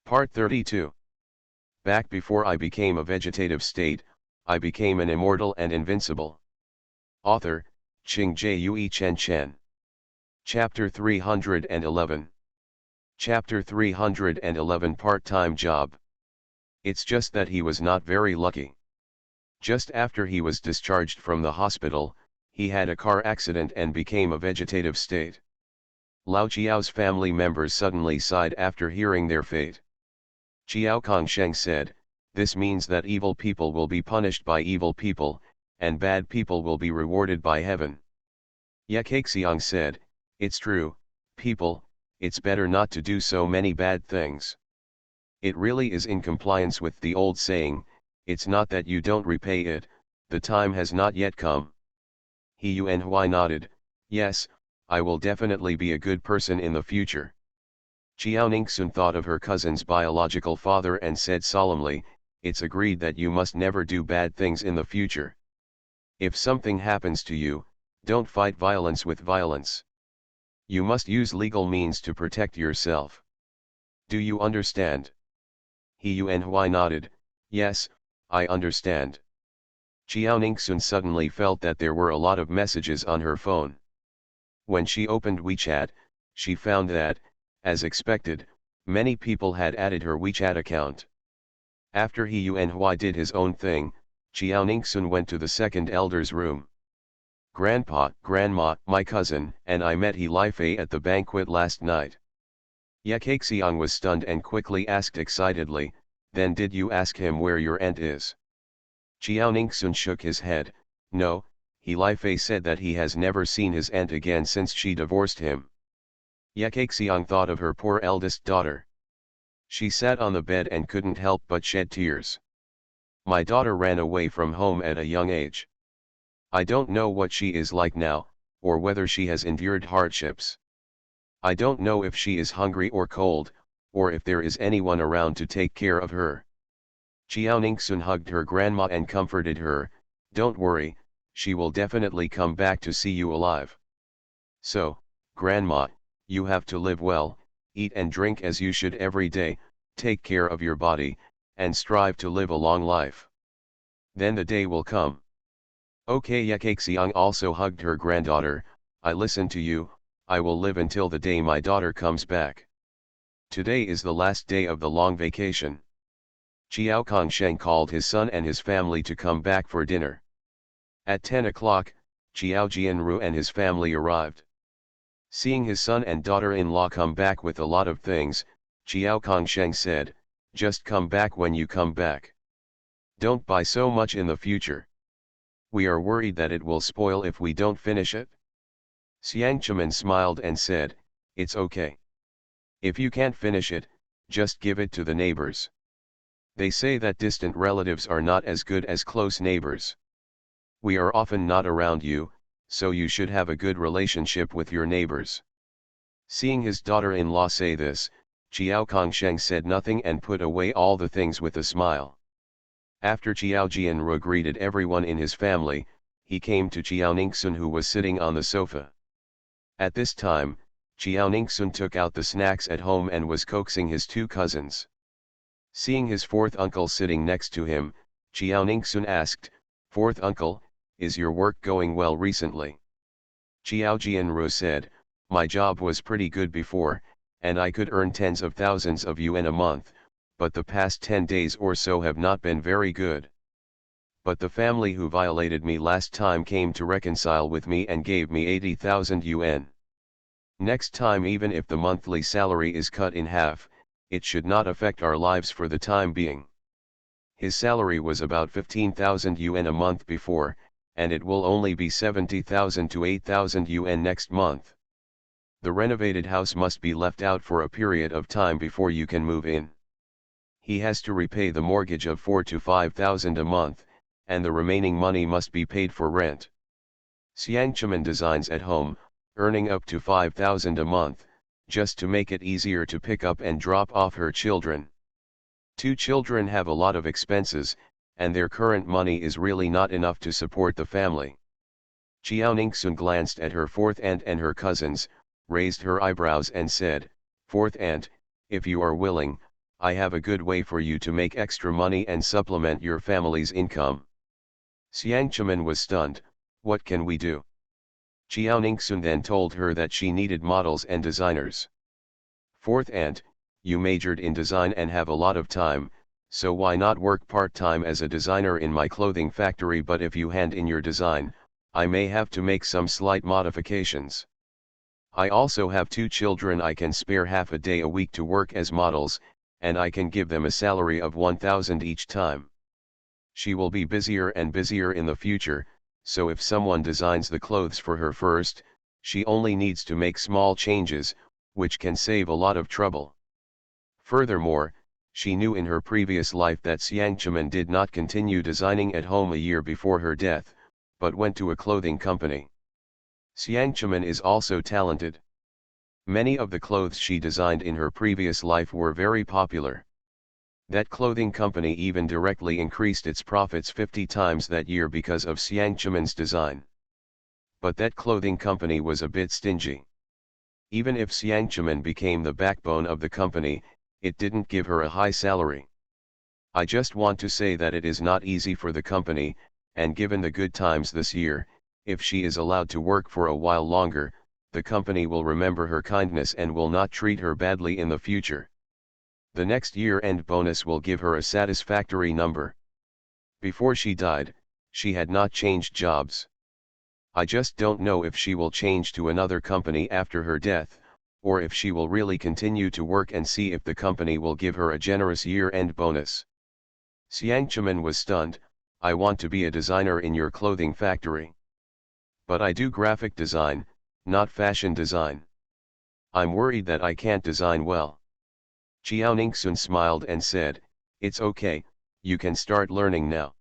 Part 32. Back before I became a vegetative state, I became an immortal and invincible. Author, Ching Jue Chen Chen. Chapter 311. Chapter 311 Part-time job. It's just that he was not very lucky. Just after he was discharged from the hospital, he had a car accident and became a vegetative state. Lao Chiao's family members suddenly sighed after hearing their fate. Chiao Kongsheng said, "This means that evil people will be punished by evil people, and bad people will be rewarded by heaven." Ye Kaixiang said, "It's true, people, it's better not to do so many bad things. It really is in compliance with the old saying, it's not that you don't repay it, the time has not yet come." He Yuanhui nodded, "Yes, I will definitely be a good person in the future." Chiao Ningxun thought of her cousin's biological father and said solemnly, "It's agreed that you must never do bad things in the future. If something happens to you, don't fight violence with violence. You must use legal means to protect yourself. Do you understand?" He Yuanhui nodded, "Yes, I understand." Chiao Ningxun suddenly felt that there were a lot of messages on her phone. When she opened WeChat, she found that, as expected, many people had added her WeChat account. After He Yuanhui did his own thing, Chiao Ningxun went to the second elder's room. "Grandpa, Grandma, my cousin, and I met He Lifei at the banquet last night." Ye Kaixiang was stunned and quickly asked excitedly, "Then did you ask him where your aunt is?" Chiao Ningxun shook his head, "No, He Lifei said that he has never seen his aunt again since she divorced him." Ye Kaixiang thought of her poor eldest daughter. She sat on the bed and couldn't help but shed tears. "My daughter ran away from home at a young age. I don't know what she is like now, or whether she has endured hardships. I don't know if she is hungry or cold, or if there is anyone around to take care of her." Chiao Ningxun hugged her grandma and comforted her, "Don't worry, she will definitely come back to see you alive. So, Grandma, you have to live well, eat and drink as you should every day, take care of your body, and strive to live a long life. Then the day will come." "Okay." Ye Kaixiang also hugged her granddaughter, "I listen to you, I will live until the day my daughter comes back. Today is the last day of the long vacation." Chiao Kongsheng called his son and his family to come back for dinner. At 10 o'clock, Chiao Jianru and his family arrived. Seeing his son and daughter-in-law come back with a lot of things, Chiao Kongsheng said, "Just come back when you come back. Don't buy so much in the future. We are worried that it will spoil if we don't finish it." Xiang Chemin smiled and said, "It's okay. If you can't finish it, just give it to the neighbors. They say that distant relatives are not as good as close neighbors. We are often not around you, so you should have a good relationship with your neighbors." Seeing his daughter-in-law say this, Chiao Kongsheng said nothing and put away all the things with a smile. After Chiao Jianru greeted everyone in his family, he came to Chiao Ningxun who was sitting on the sofa. At this time, Chiao Ningxun took out the snacks at home and was coaxing his two cousins. Seeing his fourth uncle sitting next to him, Chiao Ningxun asked, "Fourth uncle, is your work going well recently?" Chiao Jianru said, "My job was pretty good before, and I could earn tens of thousands of yuan a month, but the past 10 days or so have not been very good. But the family who violated me last time came to reconcile with me and gave me 80,000 yuan. Next time, even if the monthly salary is cut in half, it should not affect our lives for the time being. His salary was about 15,000 yuan a month before, and it will only be 70,000 to 8,000 yuan next month. The renovated house must be left out for a period of time before you can move in. He has to repay the mortgage of 4 to 5,000 a month, and the remaining money must be paid for rent. Xiang Chemin designs at home, earning up to 5,000 a month, just to make it easier to pick up and drop off her children. 2 children have a lot of expenses, and their current money is really not enough to support the family." Chiao Ningxun glanced at her fourth aunt and her cousins, raised her eyebrows and said, "Fourth aunt, if you are willing, I have a good way for you to make extra money and supplement your family's income. Xiang Chemin was stunned. What can we do? Jiao Ningxun then told her that she needed models and designers. Fourth aunt, you majored in design and have a lot of time, so why not work part-time as a designer in my clothing factory? But if you hand in your design, I may have to make some slight modifications. I also have 2 children. I can spare half a day a week to work as models, and I can give them a salary of 1,000 each time. She will be busier and busier in the future, so if someone designs the clothes for her first, she only needs to make small changes, which can save a lot of trouble. Furthermore, she knew in her previous life that Xiang Chemin did not continue designing at home a year before her death, but went to a clothing company. Xiang Chemin is also talented. Many of the clothes she designed in her previous life were very popular. That clothing company even directly increased its profits 50 times that year because of Xiang Chemin's design. But that clothing company was a bit stingy. Even if Xiang Chemin became the backbone of the company, it didn't give her a high salary. I just want to say that it is not easy for the company, and given the good times this year, if she is allowed to work for a while longer, the company will remember her kindness and will not treat her badly in the future. The next year-end bonus will give her a satisfactory number. Before she died, she had not changed jobs. I just don't know if she will change to another company after her death, or if she will really continue to work and see if the company will give her a generous year-end bonus. Xiang Chemin was stunned. I want to be a designer in your clothing factory. But I do graphic design, not fashion design. I'm worried that I can't design well. Jiao Ningxun smiled and said, it's okay, you can start learning now.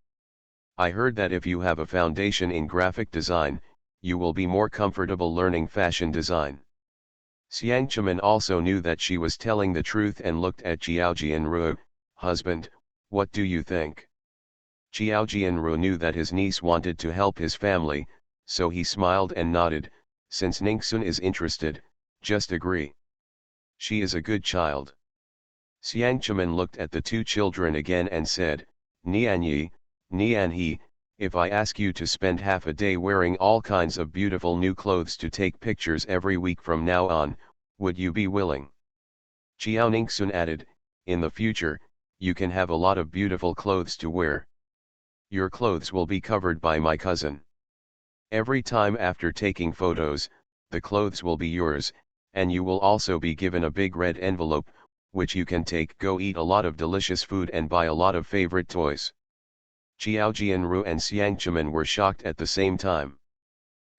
I heard that if you have a foundation in graphic design, you will be more comfortable learning fashion design. Xiang Chemin also knew that she was telling the truth and looked at Jiao Jianru. Husband, what do you think? Jiao Jianru knew that his niece wanted to help his family, so he smiled and nodded. Since Ningxun is interested, just agree. She is a good child. Xiang Chemin looked at the 2 children again and said, Nianyi, Nianhe, if I ask you to spend half a day wearing all kinds of beautiful new clothes to take pictures every week from now on, would you be willing? Jiao Ningxun added, in the future, you can have a lot of beautiful clothes to wear. Your clothes will be covered by my cousin. Every time after taking photos, the clothes will be yours, and you will also be given a big red envelope, which you can go eat a lot of delicious food and buy a lot of favorite toys. Jiao Jianru and Xiang Chemin were shocked at the same time.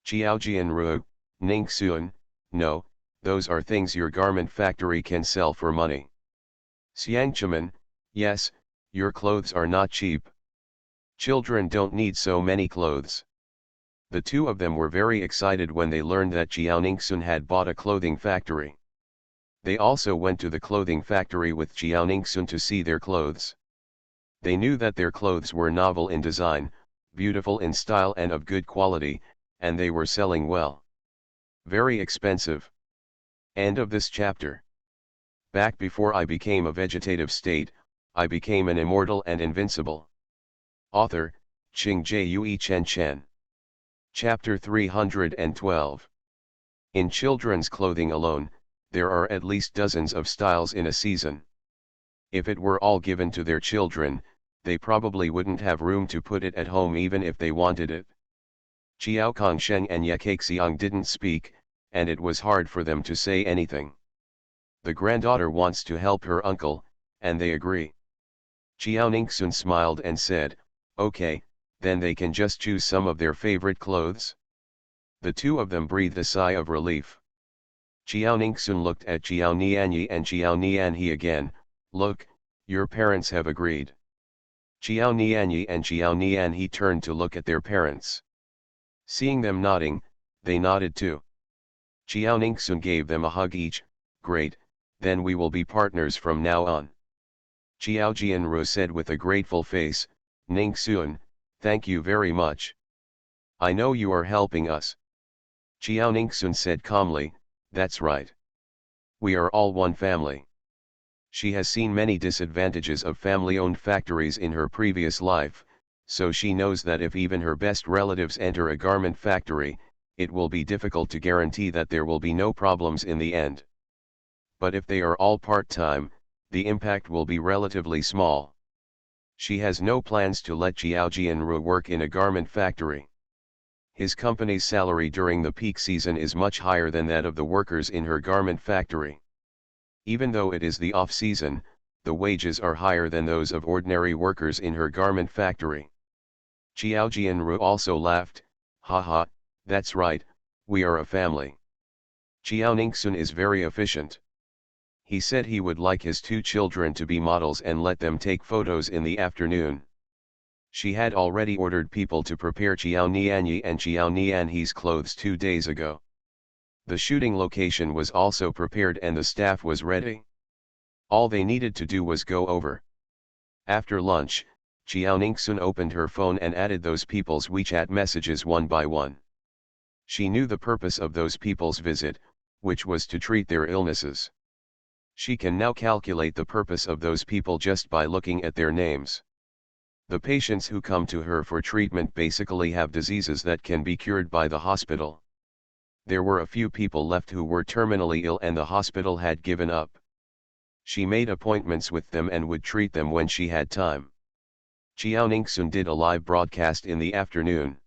Jiao Jianru, Ningxun, no, those are things your garment factory can sell for money. Xiang Chemin, yes, your clothes are not cheap. Children don't need so many clothes. The 2 of them were very excited when they learned that Jiao Ningxun had bought a clothing factory. They also went to the clothing factory with Jiao Ningxun to see their clothes. They knew that their clothes were novel in design, beautiful in style and of good quality, and they were selling well. Very expensive. End of this chapter. Back before I became a vegetative state, I became an immortal and invincible. Author, Qing Chen Chen. Chapter 312. In children's clothing alone, there are at least dozens of styles in a season. If it were all given to their children, they probably wouldn't have room to put it at home even if they wanted it. Qiao Kongsheng and Ye Kaixiang didn't speak, and it was hard for them to say anything. The granddaughter wants to help her uncle, and they agree. Jiao Ningxun smiled and said, okay, then they can just choose some of their favorite clothes. The 2 of them breathed a sigh of relief. Jiao Ningxun looked at Jiao Nianyi and Jiao Nianhe again. Look, your parents have agreed. Jiao Nianyi and Jiao Nianhe turned to look at their parents. Seeing them nodding, they nodded too. Jiao Ningxun gave them a hug each. Great, then we will be partners from now on. Jiao Jianru said with a grateful face, Ningxun, thank you very much. I know you are helping us. Jiao Ningxun said calmly, that's right. We are all one family. She has seen many disadvantages of family-owned factories in her previous life, so she knows that if even her best relatives enter a garment factory, it will be difficult to guarantee that there will be no problems in the end. But if they are all part-time, the impact will be relatively small. She has no plans to let Xiao Jianru work in a garment factory. His company's salary during the peak season is much higher than that of the workers in her garment factory. Even though it is the off-season, the wages are higher than those of ordinary workers in her garment factory. Xiao Jianru also laughed, haha, that's right, we are a family. Xiao Ningxun is very efficient. He said he would like his 2 children to be models and let them take photos in the afternoon. She had already ordered people to prepare Xiao Nianyi and Xiao Nianhe's clothes 2 days ago. The shooting location was also prepared and the staff was ready. All they needed to do was go over. After lunch, Xiao Ningxun opened her phone and added those people's WeChat messages one by one. She knew the purpose of those people's visit, which was to treat their illnesses. She can now calculate the purpose of those people just by looking at their names. The patients who come to her for treatment basically have diseases that can be cured by the hospital. There were a few people left who were terminally ill and the hospital had given up. She made appointments with them and would treat them when she had time. Xiao Ningxun did a live broadcast in the afternoon.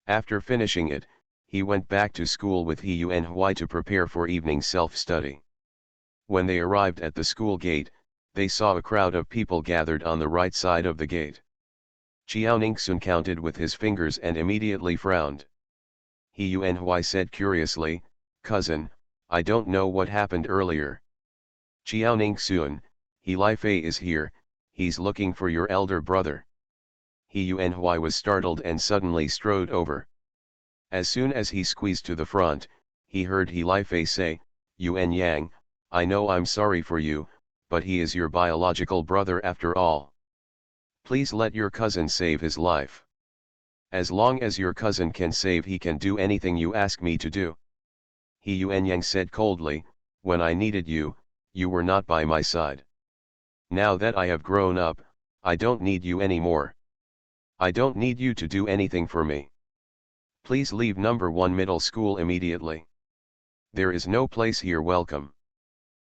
After finishing it, he went back to school with He Yuanhui to prepare for evening self-study. When they arrived at the school gate, they saw a crowd of people gathered on the right side of the gate. Xiao Ningxun counted with his fingers and immediately frowned. He Yuanhui said curiously, "Cousin, I don't know what happened earlier." "Xiao Ningxun, He Lifei is here, he's looking for your elder brother." He Yuanhui was startled and suddenly strode over. As soon as he squeezed to the front, he heard He Lifei say, "Yuan Yang, I know I'm sorry for you, but he is your biological brother after all. Please let your cousin save his life. As long as your cousin can save, he can do anything you ask me to do." He Yuanyang said coldly, "When I needed you, you were not by my side. Now that I have grown up, I don't need you anymore. I don't need you to do anything for me. Please leave number 1 middle school immediately. There is no place here welcome."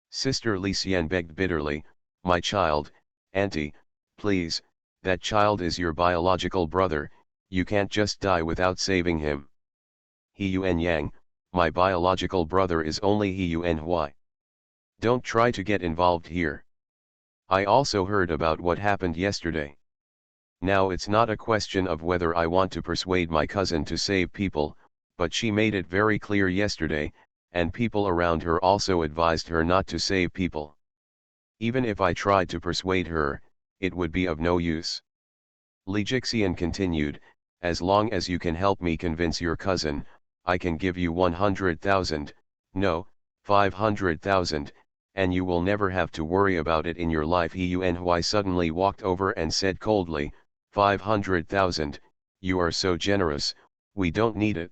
Sister Li Xian begged bitterly, "My child, auntie, please, that child is your biological brother, you can't just die without saving him." He Yuan Yang, "My biological brother is only He Yuanhui. Don't try to get involved here. I also heard about what happened yesterday. Now it's not a question of whether I want to persuade my cousin to save people, but she made it very clear yesterday, and people around her also advised her not to save people. Even if I tried to persuade her, it would be of no use." Li Jixian continued, "As long as you can help me convince your cousin, I can give you 100,000, no, 500,000, and you will never have to worry about it in your life." He Yuanhui suddenly walked over and said coldly, 500,000, you are so generous, we don't need it."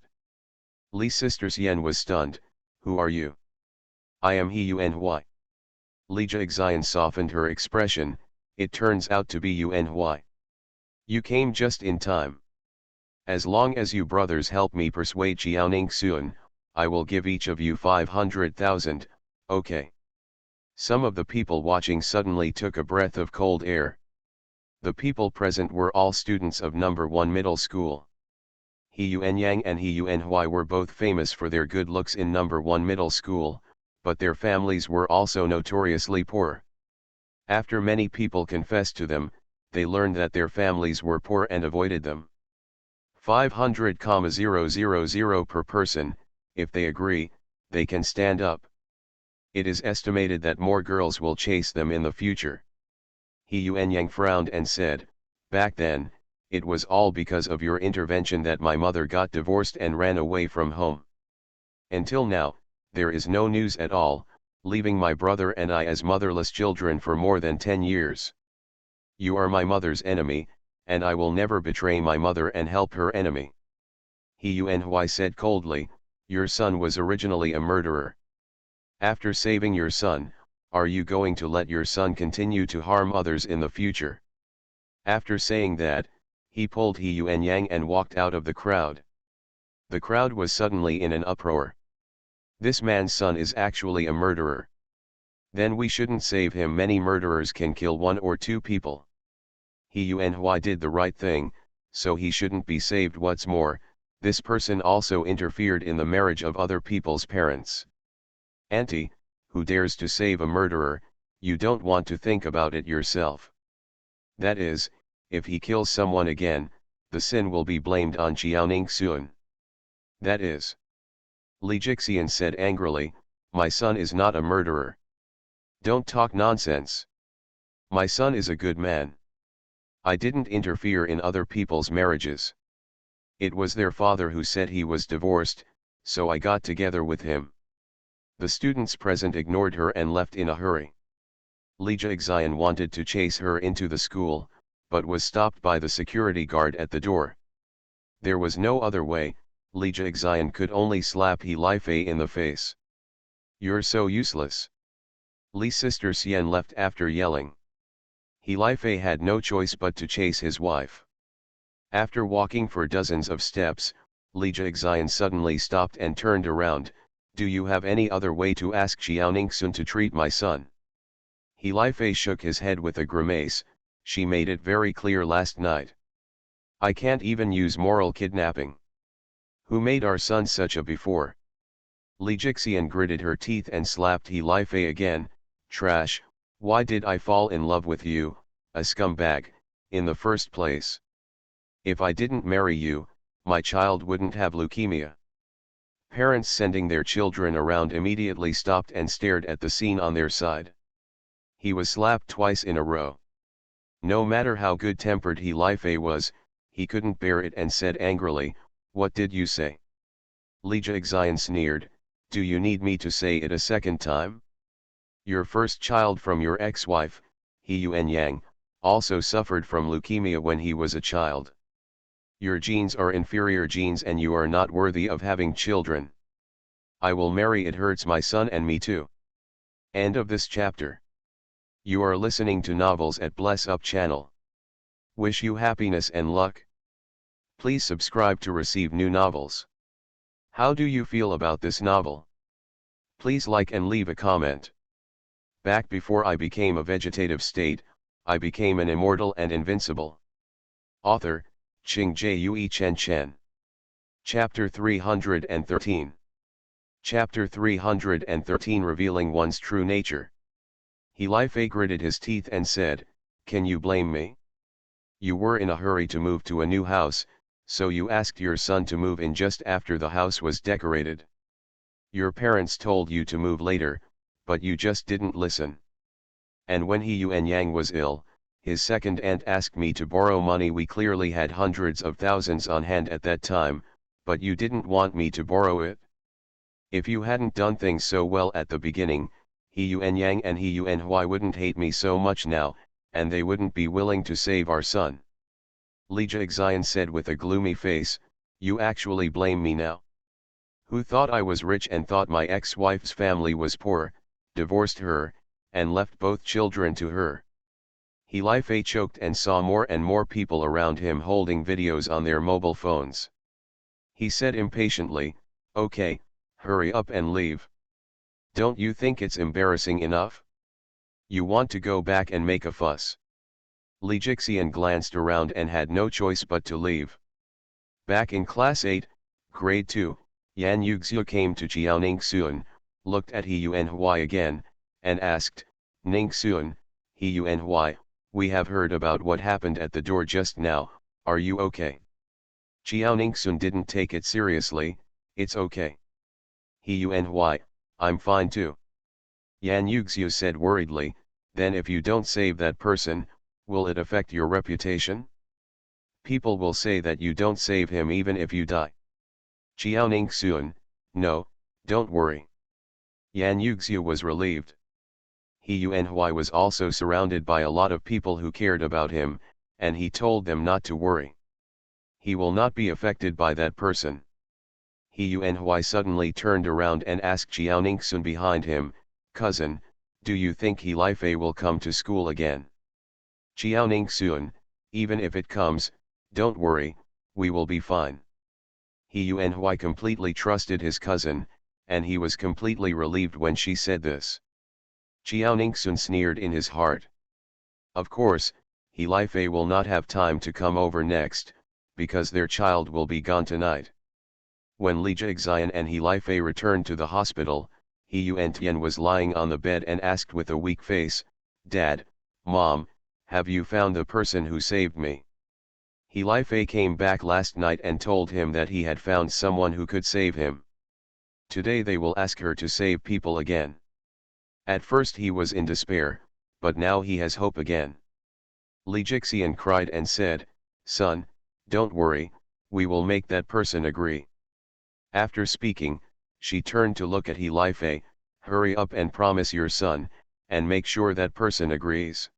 Li's sister Xian was stunned, "Who are you?" "I am He Yuanhui." Li Jixian softened her expression, "It turns out to be Yuanhui. You came just in time. As long as you brothers help me persuade Xiao Ningxun, I will give each of you 500,000, okay?" Some of the people watching suddenly took a breath of cold air. The people present were all students of number 1 middle school. He Yuanyang and He Yuanhui were both famous for their good looks in number 1 middle school, but their families were also notoriously poor. After many people confessed to them, they learned that their families were poor and avoided them. 500,000 per person, if they agree, they can stand up. It is estimated that more girls will chase them in the future. He Yuanyang frowned and said, "Back then, it was all because of your intervention that my mother got divorced and ran away from home. Until now, there is no news at all, leaving my brother and I as motherless children for more than 10 years. You are my mother's enemy, and I will never betray my mother and help her enemy." He Yuanhui said coldly, "Your son was originally a murderer. After saving your son, Are you going to let your son continue to harm others in the future? After saying that, he pulled He Yuan Yang and walked out of the crowd. The crowd was suddenly in an uproar. This man's son is actually a murderer. Then we shouldn't save him. Many murderers can kill 1 or 2 people. He Yuan did the right thing, so he shouldn't be saved. What's more, this person also interfered in the marriage of other people's parents. Auntie, who dares to save a murderer? You don't want to think about it yourself. That is, if he kills someone again, the sin will be blamed on Jiaoning Sun. That is. Li Jixian said angrily, my son is not a murderer. Don't talk nonsense. My son is a good man. I didn't interfere in other people's marriages. It was their father who said he was divorced, so I got together with him. The students present ignored her and left in a hurry. Li Jixian wanted to chase her into the school, but was stopped by the security guard at the door. There was no other way. Li Jixian could only slap He Lifei in the face. You're so useless. Li's sister Xian left after yelling. He Lifei had no choice but to chase his wife. After walking for dozens of steps, Li Jixian suddenly stopped and turned around. Do you have any other way to ask Jiaoning Sun to treat my son? He Lifei shook his head with a grimace. She made it very clear last night. I can't even use moral kidnapping. Who made our son such a before? Li Jixian gritted her teeth and slapped He Lifei again. Trash, why did I fall in love with you, a scumbag, in the first place? If I didn't marry you, my child wouldn't have leukemia. Parents sending their children around immediately stopped and stared at the scene on their side. He was slapped twice in a row. No matter how good-tempered He Lifei was, he couldn't bear it and said angrily, what did you say? Li Jixian sneered, do you need me to say it a second time? Your first child from your ex-wife, He Yuan Yang, also suffered from leukemia when he was a child. Your genes are inferior genes and you are not worthy of having children. I will marry. It hurts my son and me too. End of this chapter. You are listening to Novels at Bless Up channel. Wish you happiness and luck. Please subscribe to receive new novels. How do you feel about this novel? Please like and leave a comment. Back before I became a vegetative state, I became an immortal and invincible. Author, Qing Jue Chen Chen. Chapter 313. Chapter 313 Revealing One's True Nature. He Lifei gritted his teeth and said, can you blame me? You were in a hurry to move to a new house, so you asked your son to move in just after the house was decorated. Your parents told you to move later, but you just didn't listen. And when He Yuan Yang was ill, his second aunt asked me to borrow money. We clearly had hundreds of thousands on hand at that time, but you didn't want me to borrow it. If you hadn't done things so well at the beginning, He Yuan Yang and He Yuan wouldn't hate me so much now, and they wouldn't be willing to save our son. Li Jixian said with a gloomy face, you actually blame me now? Who thought I was rich and thought my ex-wife's family was poor, divorced her, and left both children to her? He Lifei choked and saw more and more people around him holding videos on their mobile phones. He said impatiently, okay, hurry up and leave. Don't you think it's embarrassing enough? You want to go back and make a fuss? Li Jixian glanced around and had no choice but to leave. Back in Class 8, Grade 2, Yan Yuxiu came to Jiaoning Sun, looked at He Yuan again, and asked, Ning Sun, He Yuan, we have heard about what happened at the door just now, are you okay? Jiaoning Sun didn't take it seriously, it's okay. He Yuan, I'm fine too. Yan Yuxiu said worriedly, then if you don't save that person, will it affect your reputation? People will say that you don't save him even if you die. Jiaoning Sun, no, don't worry. Yan Yuxiu was relieved. He Yuan was also surrounded by a lot of people who cared about him, and he told them not to worry. He will not be affected by that person. He Yuan suddenly turned around and asked Jiaoning Sun behind him, cousin, Do you think He Li Fei will come to school again? Qiao Ning Xuan, even if it comes, don't worry, we will be fine. He Yuan Hui completely trusted his cousin, and he was completely relieved when she said this. Qiao Ningxun sneered in his heart. Of course, He Li Fei will not have time to come over next, because their child will be gone tonight. When Li Jixian and He Li Fei returned to the hospital, He Yuan Tian was lying on the bed and asked with a weak face, "Dad, Mom, have you found the person who saved me?" He Li Fei came back last night and told him that he had found someone who could save him. Today they will ask her to save people again. At first he was in despair, but now he has hope again. Li Jixian cried and said, "Son, don't worry, we will make that person agree." After speaking, she turned to look at He Li Fei, "Hurry up and promise your son, and make sure that person agrees."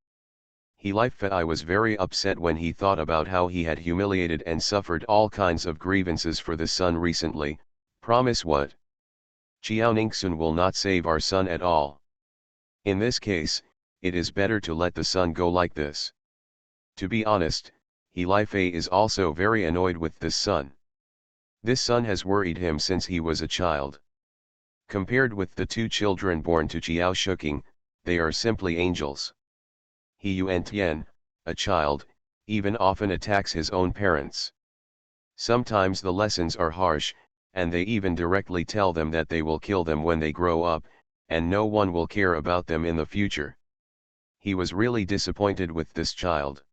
He Li Fei was very upset when he thought about how he had humiliated and suffered all kinds of grievances for the son recently. Promise what? Qiao Ningxun will not save our son at all. In this case, it is better to let the son go like this. To be honest, He Li Fei is also very annoyed with this son. This son has worried him since he was a child. Compared with the two children born to Qiao Shuking, they are simply angels. He Yuan Tian, a child, even often attacks his own parents. Sometimes the lessons are harsh, and they even directly tell them that they will kill them when they grow up, and no one will care about them in the future. He was really disappointed with this child.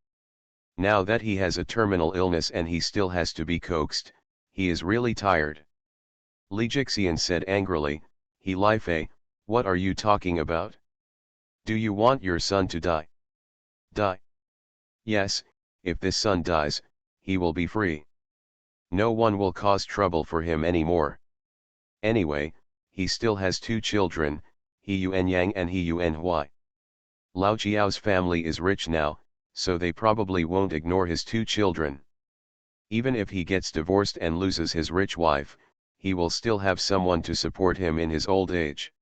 Now that he has a terminal illness and he still has to be coaxed, he is really tired. Li Jixian said angrily, "He Li Fei, what are you talking about? Do you want your son to die?" Die? Yes, if this son dies, he will be free. No one will cause trouble for him anymore. Anyway, he still has two children, He Yuan Yang and He Yuan Hui. Lao Qiao's family is rich now, so they probably won't ignore his two children. Even if he gets divorced and loses his rich wife, he will still have someone to support him in his old age.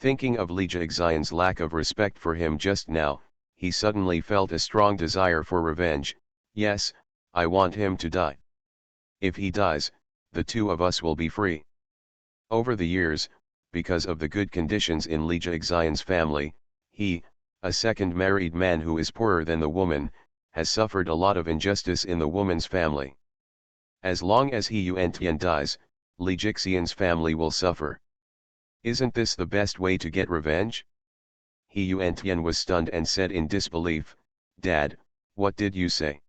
Thinking of Li Jixian's lack of respect for him just now, he suddenly felt a strong desire for revenge. Yes, I want him to die. If he dies, the two of us will be free. Over the years, because of the good conditions in Li Jixian's family, he, a second married man who is poorer than the woman, has suffered a lot of injustice in the woman's family. As long as He Yuan Tian dies, Li Jixian's family will suffer. Isn't this the best way to get revenge? He Yuan Tian was stunned and said in disbelief, "Dad, what did you say?"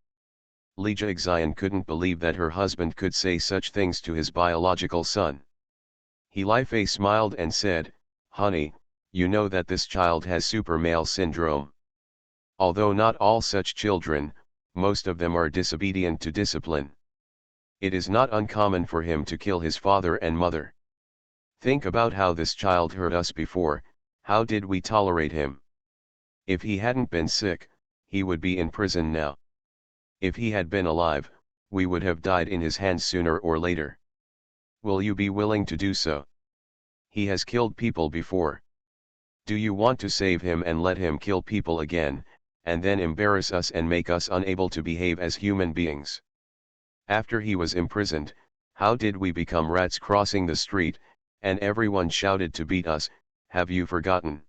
Li Jixian couldn't believe that her husband could say such things to his biological son. He Li Fei smiled and said, "Honey, you know that this child has super male syndrome. Although not all such children, most of them are disobedient to discipline. It is not uncommon for him to kill his father and mother. Think about how this child hurt us before. How did we tolerate him? If he hadn't been sick, he would be in prison now. If he had been alive, we would have died in his hands sooner or later. Will you be willing to do so? He has killed people before. Do you want to save him and let him kill people again, and then embarrass us and make us unable to behave as human beings? After he was imprisoned, how did we become rats crossing the street, and everyone shouted to beat us? Have you forgotten?"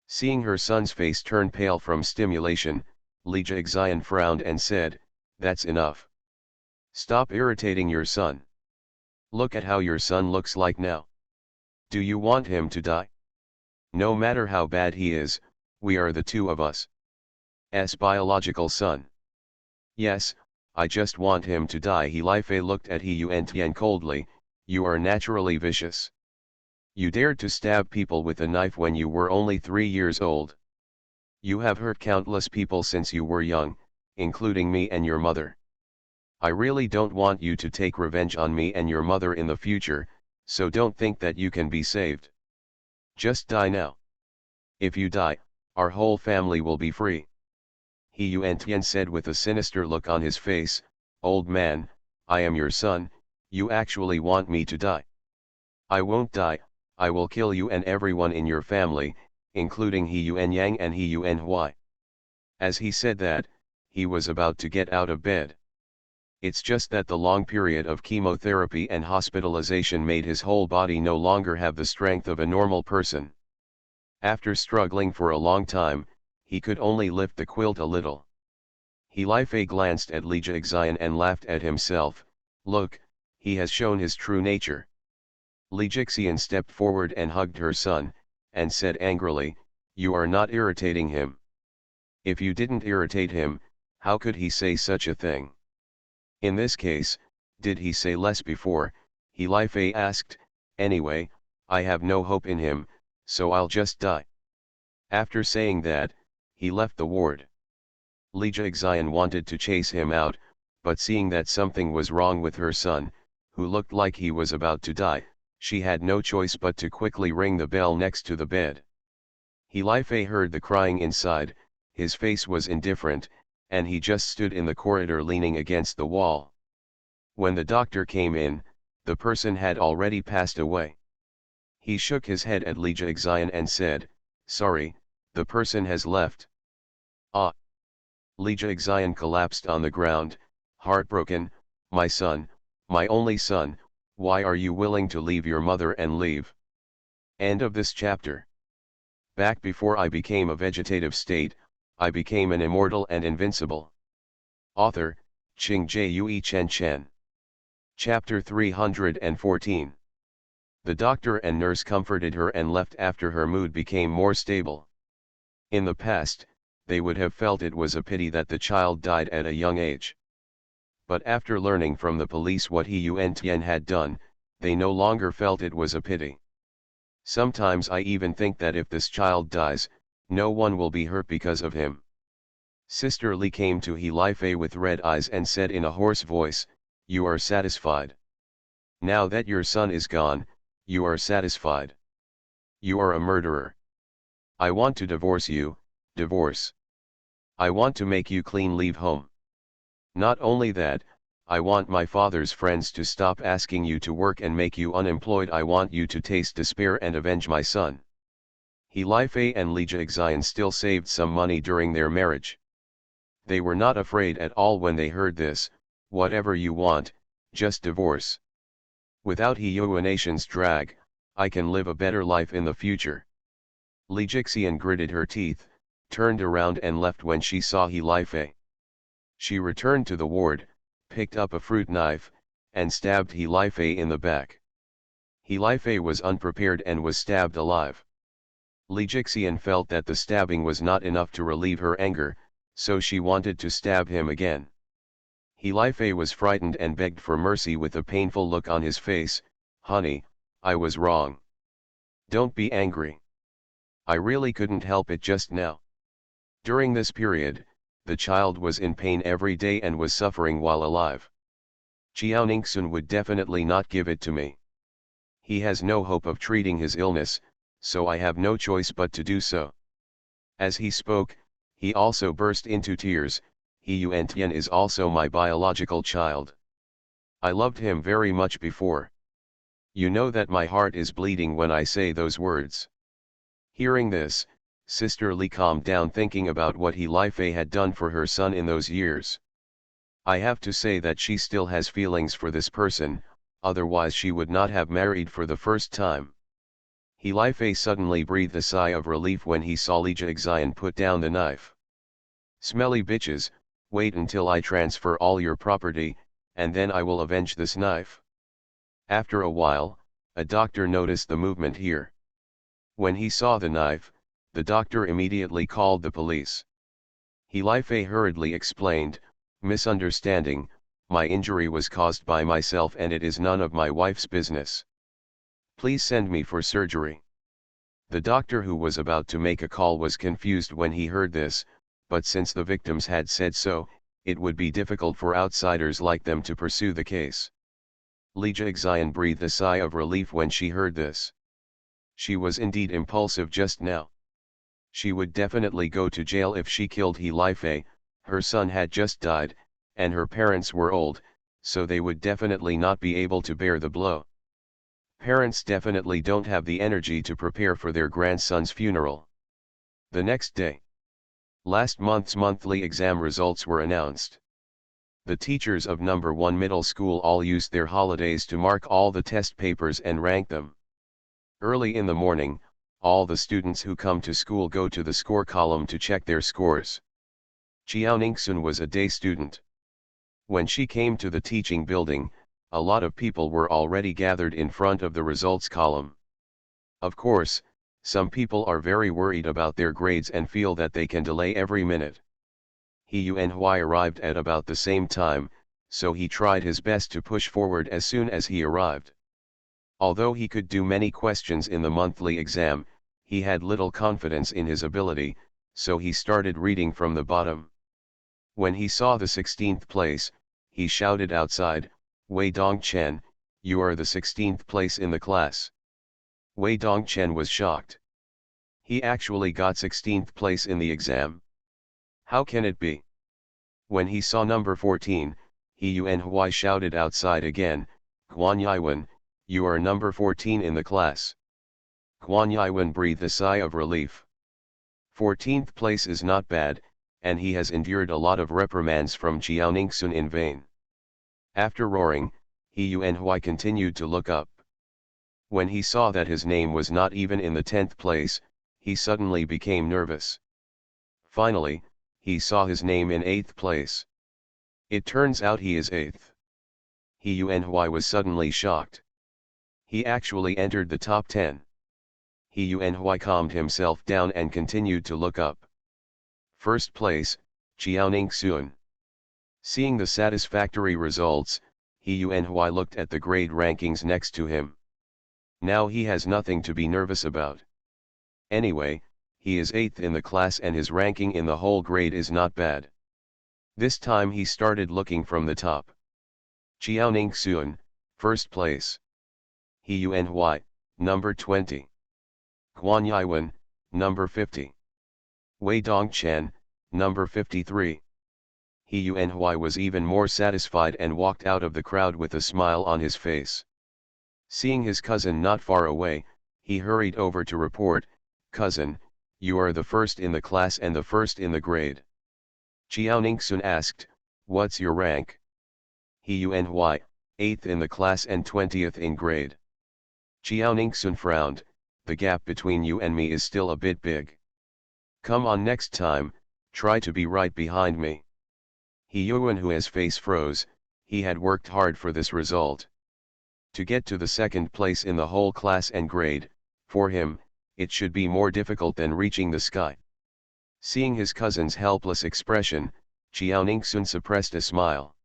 Seeing her son's face turn pale from stimulation, Li Jixian frowned and said, "That's enough. Stop irritating your son. Look at how your son looks like now. Do you want him to die? No matter how bad he is, we are the two of us. S biological son. Yes, I just want him to die." He Li Fei looked at He Yuan Tian coldly, "You are naturally vicious. You dared to stab people with a knife when you were only 3 years old. You have hurt countless people since you were young, including me and your mother. I really don't want you to take revenge on me and your mother in the future, so don't think that you can be saved. Just die now. If you die, our whole family will be free." He Yuan Tian said with a sinister look on his face, "Old man, I am your son, you actually want me to die? I won't die, I will kill you and everyone in your family, including He Yun Yang and He Yun Hui. As he said that, he was about to get out of bed. It's just that the long period of chemotherapy and hospitalization made his whole body no longer have the strength of a normal person. After struggling for a long time, he could only lift the quilt a little. He Li-Fei glanced at Li Jixian and laughed at himself. Look, he has shown his true nature. Li Jixian stepped forward and hugged her son, and said angrily, "You are not irritating him. If you didn't irritate him, how could he say such a thing? In this case, did he say less before?" He Li-Fei asked. "Anyway, I have no hope in him, so I'll just die." After saying that, he left the ward. Li Jixian wanted to chase him out, but seeing that something was wrong with her son, who looked like he was about to die, she had no choice but to quickly ring the bell next to the bed. He Li-Fei heard the crying inside. His face was indifferent, and he just stood in the corridor leaning against the wall. When the doctor came in, the person had already passed away. He shook his head at Li Jixian and said, "Sorry, the person has left." Ah! Li Jixian collapsed on the ground, heartbroken. "My son, my only son, why are you willing to leave your mother and leave?" End of this chapter. Back before I became a vegetative state, I became an immortal and invincible. Author, Qing Jue Chen Chen. Chapter 314. The doctor and nurse comforted her and left after her mood became more stable. In the past, they would have felt it was a pity that the child died at a young age. But after learning from the police what He Yun Tian had done, they no longer felt it was a pity. Sometimes I even think that if this child dies, no one will be hurt because of him. Sister Li came to He Li-Fei with red eyes and said in a hoarse voice, "You are satisfied. Now that your son is gone, you are satisfied. You are a murderer. I want to divorce you, divorce. I want to make you clean leave home. Not only that, I want my father's friends to stop asking you to work and make you unemployed. I want you to taste despair and avenge my son." He Li-Fei and Li Jixian still saved some money during their marriage. They were not afraid at all when they heard this. "Whatever you want, just divorce. Without He Yuanation's drag, I can live a better life in the future." Li Jixian gritted her teeth, turned around and left when she saw He Li-Fei. She returned to the ward, picked up a fruit knife, and stabbed He Li-Fei in the back. He Li-Fei was unprepared and was stabbed alive. Li Jixian felt that the stabbing was not enough to relieve her anger, so she wanted to stab him again. He Li-Fei was frightened and begged for mercy with a painful look on his face. "Honey, I was wrong. Don't be angry. I really couldn't help it just now." During this period, the child was in pain every day and was suffering while alive. "Chiao Ningxun would definitely not give it to me. He has no hope of treating his illness, so I have no choice but to do so." As he spoke, he also burst into tears. "He Yun Tian is also my biological child. I loved him very much before. You know that my heart is bleeding when I say those words." Hearing this, Sister Li calmed down, thinking about what He Li-Fei had done for her son in those years. I have to say that she still has feelings for this person, otherwise she would not have married for the first time. He Li-Fei suddenly breathed a sigh of relief when he saw Li Jixian put down the knife. "Smelly bitches, wait until I transfer all your property, and then I will avenge this knife." After a while, a doctor noticed the movement here. When he saw the knife, the doctor immediately called the police. He Li-Fei hurriedly explained, "Misunderstanding, my injury was caused by myself and it is none of my wife's business. Please send me for surgery." The doctor, who was about to make a call, was confused when he heard this, but since the victims had said so, it would be difficult for outsiders like them to pursue the case. Li Jixian breathed a sigh of relief when she heard this. She was indeed impulsive just now. She would definitely go to jail if she killed He Li-Fei. Her son had just died, and her parents were old, so they would definitely not be able to bear the blow. Parents definitely don't have the energy to prepare for their grandson's funeral. The next day, last month's monthly exam results were announced. The teachers of number 1 middle school all used their holidays to mark all the test papers and rank them. Early in the morning, all the students who come to school go to the score column to check their scores. Jiaoningsun was a day student. When she came to the teaching building, a lot of people were already gathered in front of the results column. Of course, some people are very worried about their grades and feel that they can delay every minute. He Yuanhui arrived at about the same time, so he tried his best to push forward as soon as he arrived. Although he could do many questions in the monthly exam, he had little confidence in his ability, so he started reading from the bottom. When he saw the 16th place, he shouted outside, "Wei Dongchen, you are the 16th place in the class." Wei Dongchen was shocked. He actually got 16th place in the exam. How can it be? When he saw number 14, He Yuanhui shouted outside again, "Guan Yiwen, you are number 14 in the class." Guan Yiwen breathed a sigh of relief. 14th place is not bad, and he has endured a lot of reprimands from Jiaoningsun in vain. After roaring, He Yuanhui continued to look up. When he saw that his name was not even in the 10th place, he suddenly became nervous. Finally, he saw his name in 8th place. It turns out he is 8th. He Yuanhui was suddenly shocked. He actually entered the top 10. He Yuanhui calmed himself down and continued to look up. First place, Jiaoningsun. Seeing the satisfactory results, He Yuanhui looked at the grade rankings next to him. Now he has nothing to be nervous about. Anyway, he is 8th in the class and his ranking in the whole grade is not bad. This time he started looking from the top. Jiaoningsun, first place. He Yuanhui, number 20. Guan Yiwen, number 50. Wei Dongchen, number 53. He Yuanhui was even more satisfied and walked out of the crowd with a smile on his face. Seeing his cousin not far away, he hurried over to report, "Cousin, you are the first in the class and the first in the grade." Jiaoningsun asked, "What's your rank?" He Yuanhui, 8th in the class and 20th in grade. Jiaoningsun frowned, "The gap between you and me is still a bit big. Come on, next time, try to be right behind me." He Yuanhui's face froze. He had worked hard for this result. To get to the second place in the whole class and grade, for him, it should be more difficult than reaching the sky. Seeing his cousin's helpless expression, Jiaoningsun suppressed a smile.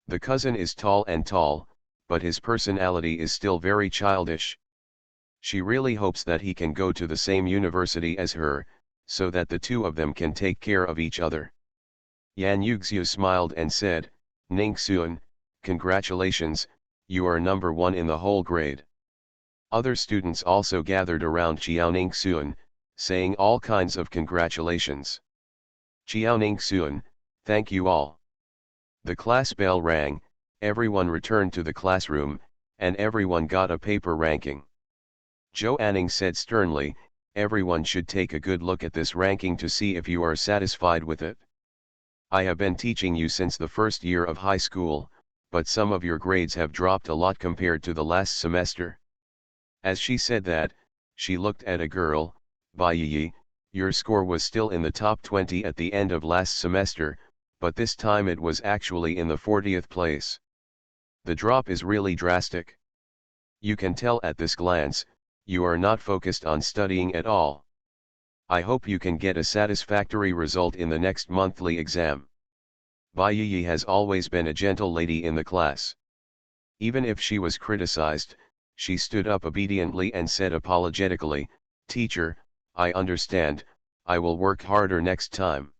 The cousin is tall and tall, but his personality is still very childish. She really hopes that he can go to the same university as her, so that the two of them can take care of each other. Yan Yuxiu smiled and said, "Ningxuan, congratulations, you are number 1 in the whole grade." Other students also gathered around Jiaoningsun, saying all kinds of congratulations. "Jiaoningsun, thank you all." The class bell rang, everyone returned to the classroom, and everyone got a paper ranking. Zhou Anning said sternly, "Everyone should take a good look at this ranking to see if you are satisfied with it. I have been teaching you since the first year of high school, but some of your grades have dropped a lot compared to the last semester." As she said that, she looked at a girl, "Bai Yi, your score was still in the top 20 at the end of last semester, but this time it was actually in the 40th place. The drop is really drastic. You can tell at this glance, you are not focused on studying at all. I hope you can get a satisfactory result in the next monthly exam." Bai Yi has always been a gentle lady in the class. Even if she was criticized, she stood up obediently and said apologetically, "Teacher, I understand, I will work harder next time."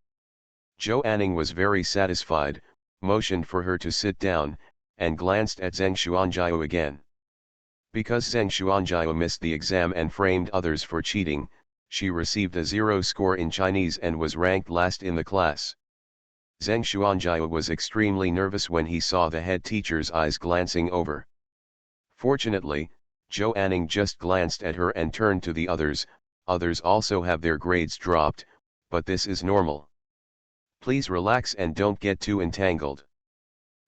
Zhou Anning was very satisfied, motioned for her to sit down, and glanced at Zheng Xuanjiao again. Because Zheng Xuanjiao missed the exam and framed others for cheating, she received a 0 score in Chinese and was ranked last in the class. Zheng Xuanjiao was extremely nervous when he saw the head teacher's eyes glancing over. Fortunately, Zhou Anning just glanced at her and turned to the others, others also have their grades dropped, but this is normal. Please relax and don't get too entangled.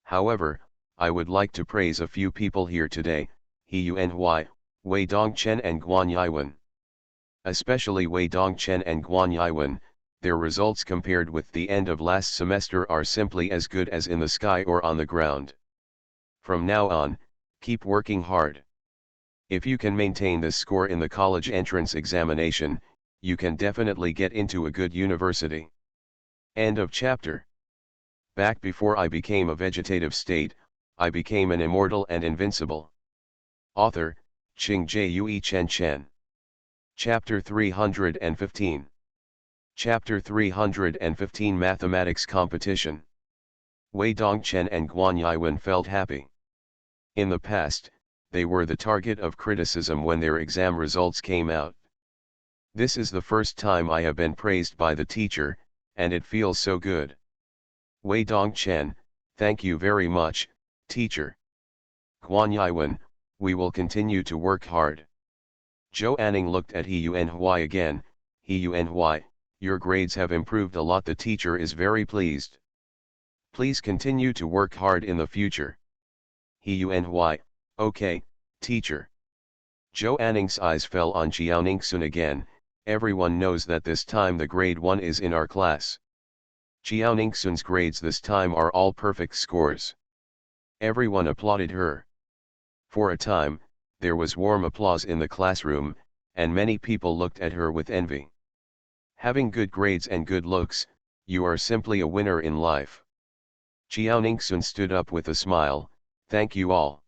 However, I would like to praise a few people here today, He-Yuny, Wei Dongchen and Guan Yiwen. Especially Wei Dongchen and Guan Yiwen, their results compared with the end of last semester are simply as good as in the sky or on the ground. From now on, keep working hard. If you can maintain this score in the college entrance examination, you can definitely get into a good university. End of chapter. Back before I became a vegetative state, I became an immortal and invincible. Author, Qing Chen Chen. Chapter 315. Chapter 315 Mathematics Competition. Wei Dongchen and Guan Yiwen felt happy. In the past, they were the target of criticism when their exam results came out. This is the first time I have been praised by the teacher, and it feels so good. Wei Dongchen, thank you very much, teacher. Guan Yiwen, we will continue to work hard. Zhou Anning looked at He-Yuny again. He-Yuny, your grades have improved a lot. The teacher is very pleased. Please continue to work hard in the future. He-Yuny, okay, teacher. Zhou Anning's eyes fell on Jiaoningsun again. Everyone knows that this time the grade 1 is in our class. Jiaoningsun's grades this time are all perfect scores. Everyone applauded her. For a time, there was warm applause in the classroom, and many people looked at her with envy. Having good grades and good looks, you are simply a winner in life. Jiaoningsun stood up with a smile, thank you all.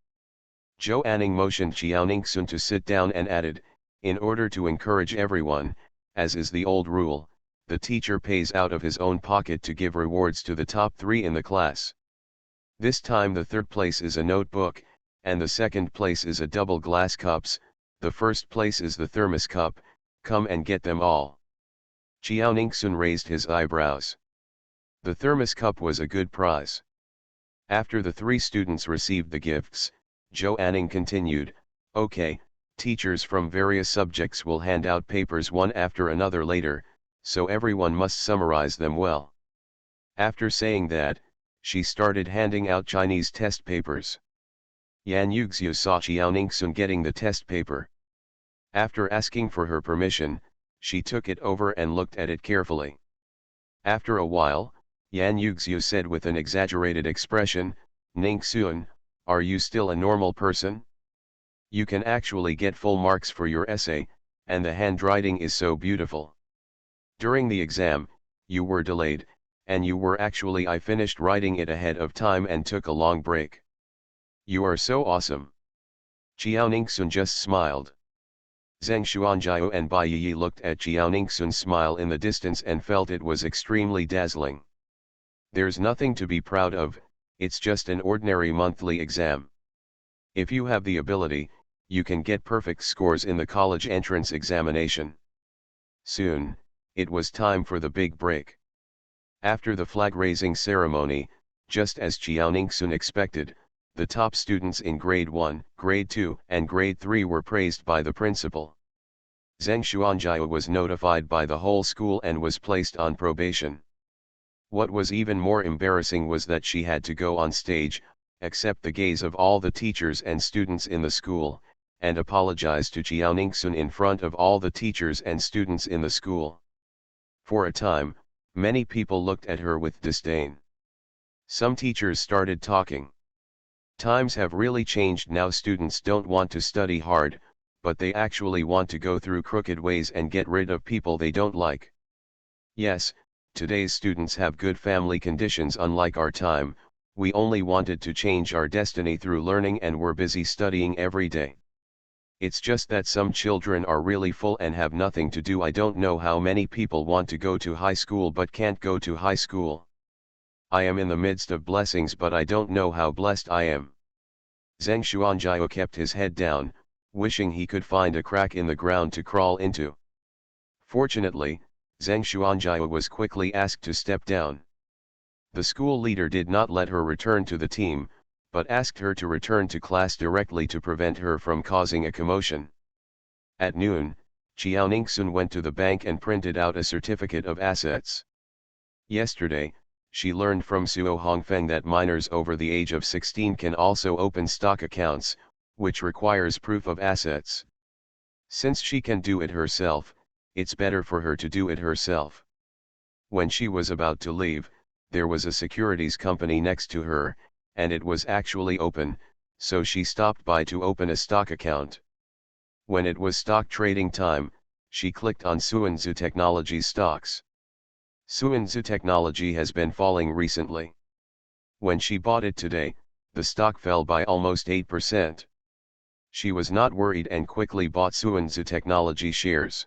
Zhou Anning motioned Jiaoningsun to sit down and added, in order to encourage everyone, as is the old rule, the teacher pays out of his own pocket to give rewards to the top 3 in the class. This time the third place is a notebook, and the second place is a double glass cups, the first place is the thermos cup, come and get them all. Jiaoningsun raised his eyebrows. The thermos cup was a good prize. After the 3 students received the gifts, Zhou Anning continued, okay, teachers from various subjects will hand out papers one after another later, so everyone must summarize them well. After saying that, she started handing out Chinese test papers. Yan Yuxiu saw Jiaoningsun getting the test paper. After asking for her permission, she took it over and looked at it carefully. After a while, Yan Yuxiu said with an exaggerated expression, Ningxun, are you still a normal person? You can actually get full marks for your essay, and the handwriting is so beautiful. During the exam, you were delayed, and you were actually I finished writing it ahead of time and took a long break. You are so awesome. Jiaoningsun just smiled. Zheng Xuanjiao and Bai Yi looked at Jiaoningsun's smile in the distance and felt it was extremely dazzling. There's nothing to be proud of, it's just an ordinary monthly exam. If you have the ability, you can get perfect scores in the college entrance examination. Soon, it was time for the big break. After the flag-raising ceremony, just as Jiaoningsun expected, the top students in grade 1, grade 2, and grade 3 were praised by the principal. Zheng Xuanjiao was notified by the whole school and was placed on probation. What was even more embarrassing was that she had to go on stage, accept the gaze of all the teachers and students in the school, and apologize to Jiaoningsun in front of all the teachers and students in the school. For a time, many people looked at her with disdain. Some teachers started talking. Times have really changed now. Students don't want to study hard, but they actually want to go through crooked ways and get rid of people they don't like. Yes, today's students have good family conditions. Unlike our time, we only wanted to change our destiny through learning and were busy studying every day. It's just that some children are really full and have nothing to do. I don't know how many people want to go to high school but can't go to high school. I am in the midst of blessings, but I don't know how blessed I am. Zheng Xuanjiao kept his head down, wishing he could find a crack in the ground to crawl into. Fortunately, Zheng Xuanjiao was quickly asked to step down. The school leader did not let her return to the team, but asked her to return to class directly to prevent her from causing a commotion. At noon, Xiaoningsun went to the bank and printed out a certificate of assets. Yesterday, she learned from Suo Hongfeng that minors over the age of 16 can also open stock accounts, which requires proof of assets. Since she can do it herself, it's better for her to do it herself. When she was about to leave, there was a securities company next to her, and it was actually open, so she stopped by to open a stock account. When it was stock trading time, she clicked on Suanzu Technology stocks. Suanzu Technology has been falling recently. When she bought it today, the stock fell by almost 8%. She was not worried and quickly bought Suanzu Technology shares.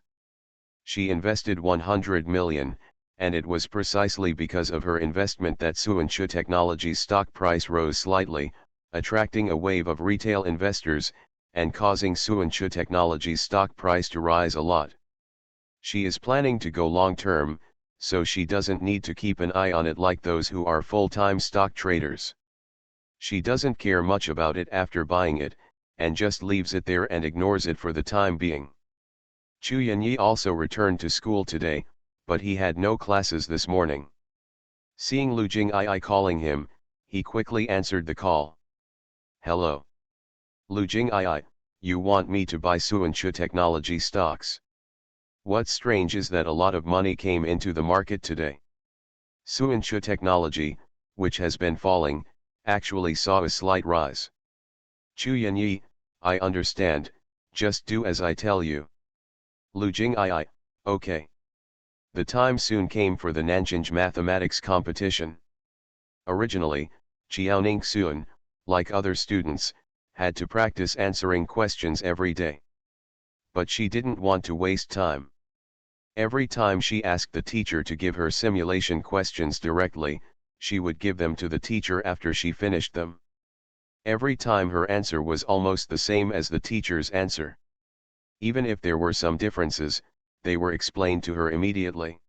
She invested 100 million, and it was precisely because of her investment that Suanzu Technology's stock price rose slightly, attracting a wave of retail investors, and causing Suanzu Technology's stock price to rise a lot. She is planning to go long-term, so she doesn't need to keep an eye on it like those who are full-time stock traders. She doesn't care much about it after buying it, and just leaves it there and ignores it for the time being. Chu Yanyi also returned to school today, but he had no classes this morning. Seeing Lu Jing'ai calling him, he quickly answered the call. Hello. Lu Jing'ai, you want me to buy Suanzu Technology stocks? What's strange is that a lot of money came into the market today. Suanzu Technology, which has been falling, actually saw a slight rise. Chu Yanyi, I understand, just do as I tell you. Lu Jing'ai, okay. The time soon came for the Nanjing mathematics competition. Originally, Xiaoningsun, like other students, had to practice answering questions every day. But she didn't want to waste time. Every time she asked the teacher to give her simulation questions directly, she would give them to the teacher after she finished them. Every time her answer was almost the same as the teacher's answer. Even if there were some differences, they were explained to her immediately.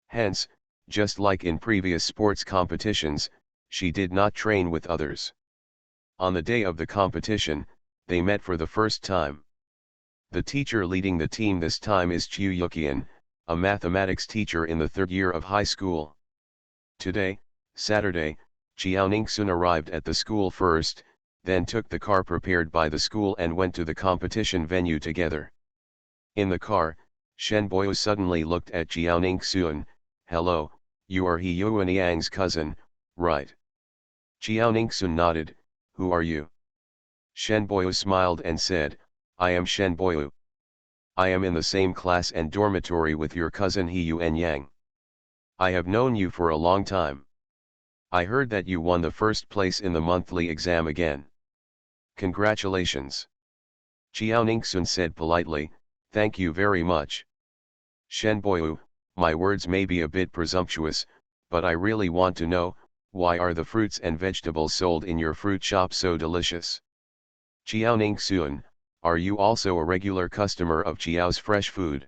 Hence, just like in previous sports competitions, she did not train with others. On the day of the competition, they met for the first time. The teacher leading the team this time is Chu Yukian, a mathematics teacher in the third year of high school. Today, Saturday, Xiaoningsun arrived at the school first, then took the car prepared by the school and went to the competition venue together. In the car, Shen Boyu suddenly looked at Xiaoningsun. Hello, you are He Yuan Yang's cousin, right? Xiaoningsun nodded. Who are you? Shen Boyu smiled and said, I am Shen Boyu. I am in the same class and dormitory with your cousin He Yuan Yang. I have known you for a long time. I heard that you won the first place in the monthly exam again. Congratulations. Xiaoningsun said politely, thank you very much. Shen Boyu, my words may be a bit presumptuous, but I really want to know, why are the fruits and vegetables sold in your fruit shop so delicious? Xiaoningsun, are you also a regular customer of Chiao's fresh food?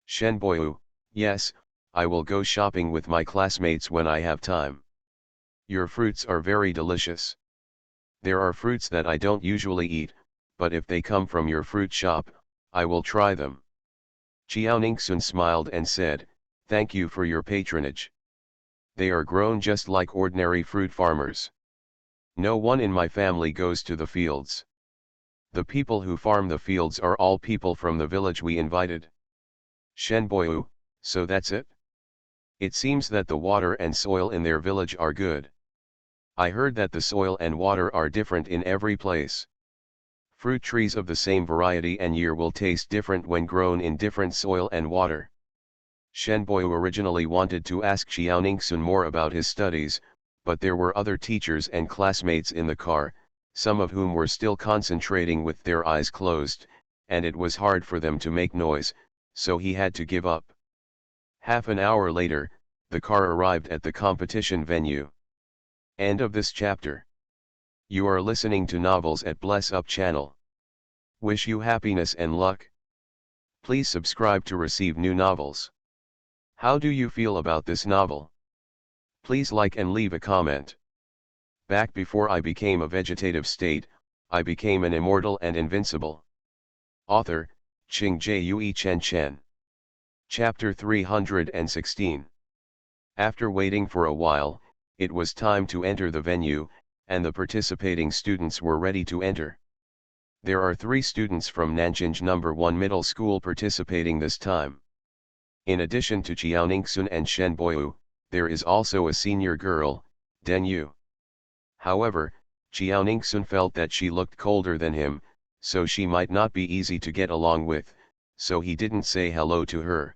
Shen Boyu, yes, I will go shopping with my classmates when I have time. Your fruits are very delicious. There are fruits that I don't usually eat, but if they come from your fruit shop, I will try them. Xiaoningsun smiled and said, thank you for your patronage. They are grown just like ordinary fruit farmers. No one in my family goes to the fields. The people who farm the fields are all people from the village we invited. Shen Boyu, so that's it? It seems that the water and soil in their village are good. I heard that the soil and water are different in every place. Fruit trees of the same variety and year will taste different when grown in different soil and water. Shen Boyu originally wanted to ask Xiaoningsun more about his studies, but there were other teachers and classmates in the car, some of whom were still concentrating with their eyes closed, and it was hard for them to make noise, so he had to give up. Half an hour later, the car arrived at the competition venue. End of this chapter. You are listening to Novels at Bless Up channel. Wish you happiness and luck. Please subscribe to receive new novels. How do you feel about this novel? Please like and leave a comment. Back before I became a vegetative state, I became an immortal and invincible. Author, Qing Jue Chen Chen. Chapter 316. After waiting for a while, it was time to enter the venue, and the participating students were ready to enter. There are 3 students from Nanjing No. 1 Middle School participating this time. In addition to Qiaoningsun and Shen Boyu, there is also a senior girl, Den Yu. However, Qiaoningsun felt that she looked colder than him, so she might not be easy to get along with, so he didn't say hello to her.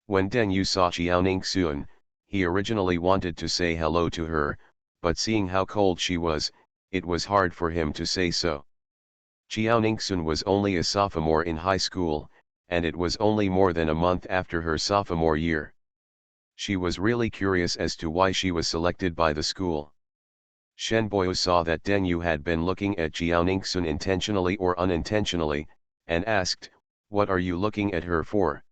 When Den Yu saw Qiaoningsun, he originally wanted to say hello to her, but seeing how cold she was, it was hard for him to say so. Qiaoningsun was only a sophomore in high school, and it was only more than a month after her sophomore year. She was really curious as to why she was selected by the school. Shen Boyu saw that Den Yu had been looking at Qiaoningsun intentionally or unintentionally, and asked, "What are you looking at her for?"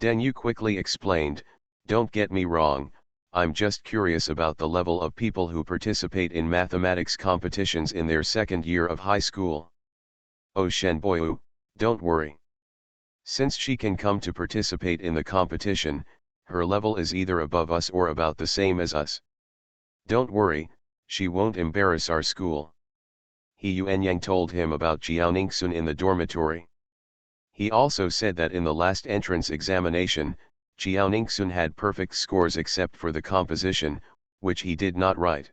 Den Yu quickly explained, "Don't get me wrong, I'm just curious about the level of people who participate in mathematics competitions in their second year of high school." "Oh Shen Boyu, don't worry. Since she can come to participate in the competition, her level is either above us or about the same as us. Don't worry, she won't embarrass our school." He Yuanyang told him about Qiaoningsun in the dormitory. He also said that in the last entrance examination, Qiaoningsun had perfect scores except for the composition, which he did not write.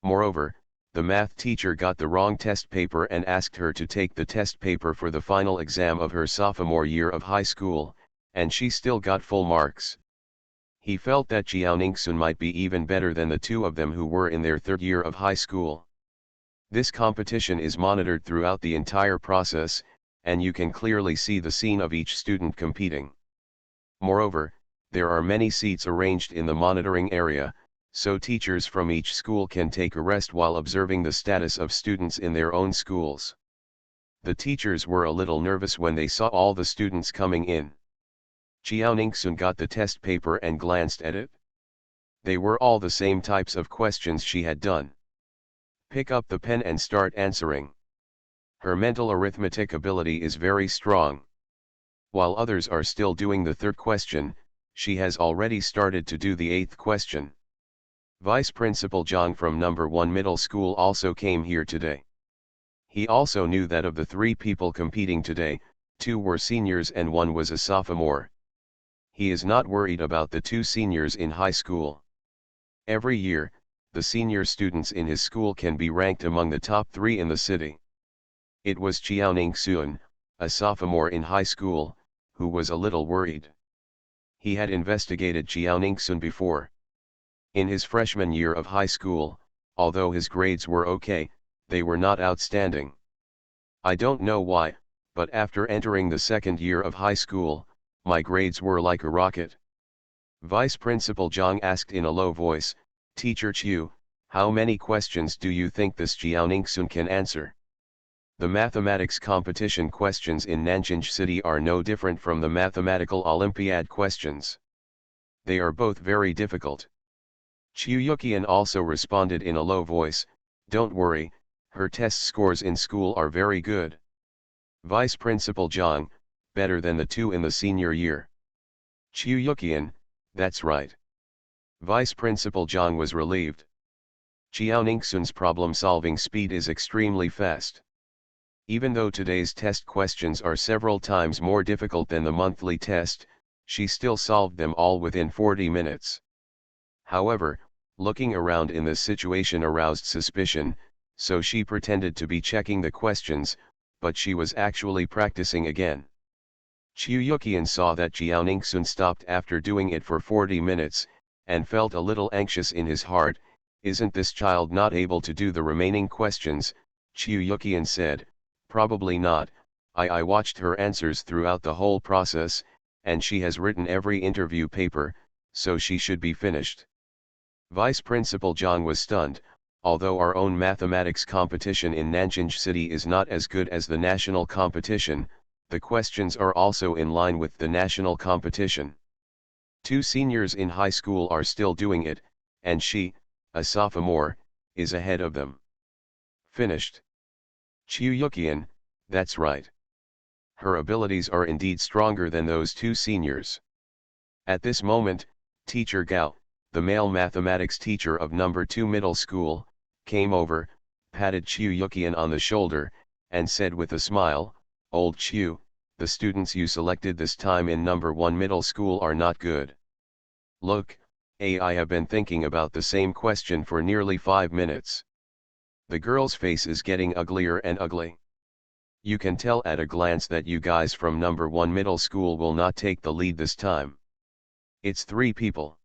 Moreover, the math teacher got the wrong test paper and asked her to take the test paper for the final exam of her sophomore year of high school, and she still got full marks. He felt that Qiaoningsun might be even better than the 2 of them who were in their 3rd year of high school. This competition is monitored throughout the entire process, and you can clearly see the scene of each student competing. Moreover, there are many seats arranged in the monitoring area, so teachers from each school can take a rest while observing the status of students in their own schools. The teachers were a little nervous when they saw all the students coming in. Qiaoningsun got the test paper and glanced at it. They were all the same types of questions she had done. Pick up the pen and start answering. Her mental arithmetic ability is very strong. While others are still doing the 3rd question, she has already started to do the 8th question. Vice Principal Zhang from No. 1 Middle School also came here today. He also knew that of the 3 people competing today, 2 were seniors and 1 was a sophomore. He is not worried about the 2 seniors in high school. Every year, the senior students in his school can be ranked among the top 3 in the city. It was Qiaoningsun, a sophomore in high school, who was a little worried. He had investigated Qiaoningsun before. In his freshman year of high school, although his grades were okay, they were not outstanding. I don't know why, but after entering the 2nd year of high school, my grades were like a rocket. Vice Principal Zhang asked in a low voice, "Teacher Chu, how many questions do you think this Qiaoningsun can answer?" The mathematics competition questions in Nanjing City are no different from the mathematical Olympiad questions. They are both very difficult. Chu Yuqian also responded in a low voice, "Don't worry, her test scores in school are very good." Vice Principal Zhang, "Better than the 2 in the senior year." Chu Yuqian, "That's right." Vice Principal Zhang was relieved. Qiaoningsun's problem-solving speed is extremely fast. Even though today's test questions are several times more difficult than the monthly test, she still solved them all within 40 minutes. However, looking around in this situation aroused suspicion, so she pretended to be checking the questions, but she was actually practicing again. Chu Yuqian saw that Qiaoningsun stopped after doing it for 40 minutes, and felt a little anxious in his heart. "Isn't this child not able to do the remaining questions?" Chu Yuqian said, "Probably not. I watched her answers throughout the whole process, and she has written every interview paper, so she should be finished." Vice Principal Zhang was stunned. Although our own mathematics competition in Nanjing City is not as good as the national competition, the questions are also in line with the national competition. 2 seniors in high school are still doing it, and she, a sophomore, is ahead of them. Finished. Chu Yuqian, "That's right. her abilities are indeed stronger than those two seniors. At this moment, Teacher Gao, the male mathematics teacher of number 2 middle school, came over, patted Chiu Yukian on the shoulder, and said with a smile, "Old Chiu, the students you selected this time in number 1 middle school are not good. Look, I have been thinking about the same question for nearly 5 minutes. The girl's face is getting uglier and ugly. You can tell at a glance that you guys from number 1 middle school will not take the lead this time. It's 3 people."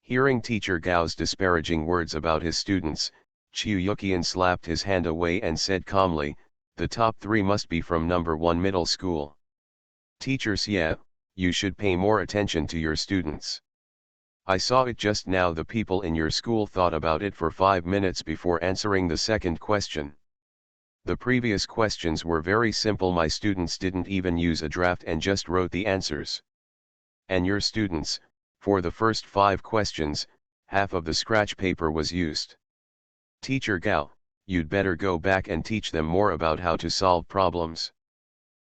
Hearing Teacher Gao's disparaging words about his students, Chiu Yukian slapped his hand away and said calmly, "The top 3 must be from number 1 middle school. Teacher Xie, you should pay more attention to your students. I saw it just now, the people in your school thought about it for 5 minutes before answering the second question. The previous questions were very simple, my students didn't even use a draft and just wrote the answers. And your students, for the first 5 questions, half of the scratch paper was used. Teacher Gao, you'd better go back and teach them more about how to solve problems."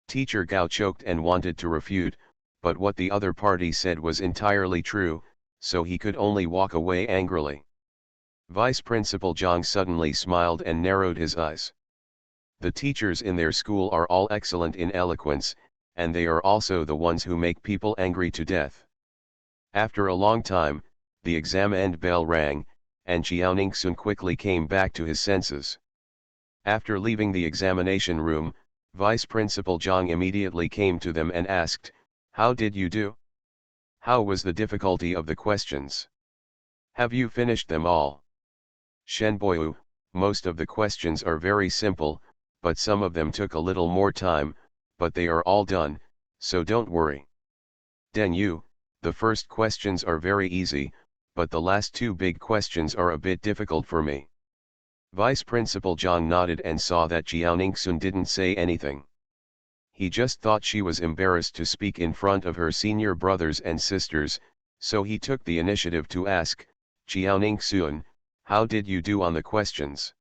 Teacher Gao choked and wanted to refute, but what the other party said was entirely true, so he could only walk away angrily. Vice Principal Zhang suddenly smiled and narrowed his eyes. The teachers in their school are all excellent in eloquence, and they are also the ones who make people angry to death. After a long time, the exam end bell rang, and Xiaoningsun quickly came back to his senses. After leaving the examination room, Vice Principal Zhang immediately came to them and asked, "How did you do? How was the difficulty of the questions? Have you finished them all?" "Shenboyu, most of the questions are very simple, but some of them took a little more time, but they are all done, so don't worry." "Den Yu, the first questions are very easy, but the last 2 big questions are a bit difficult for me." Vice Principal Zhang nodded and saw that Jiaoningsun didn't say anything. He just thought she was embarrassed to speak in front of her senior brothers and sisters, so he took the initiative to ask, "Jiaoningsun, how did you do on the questions?"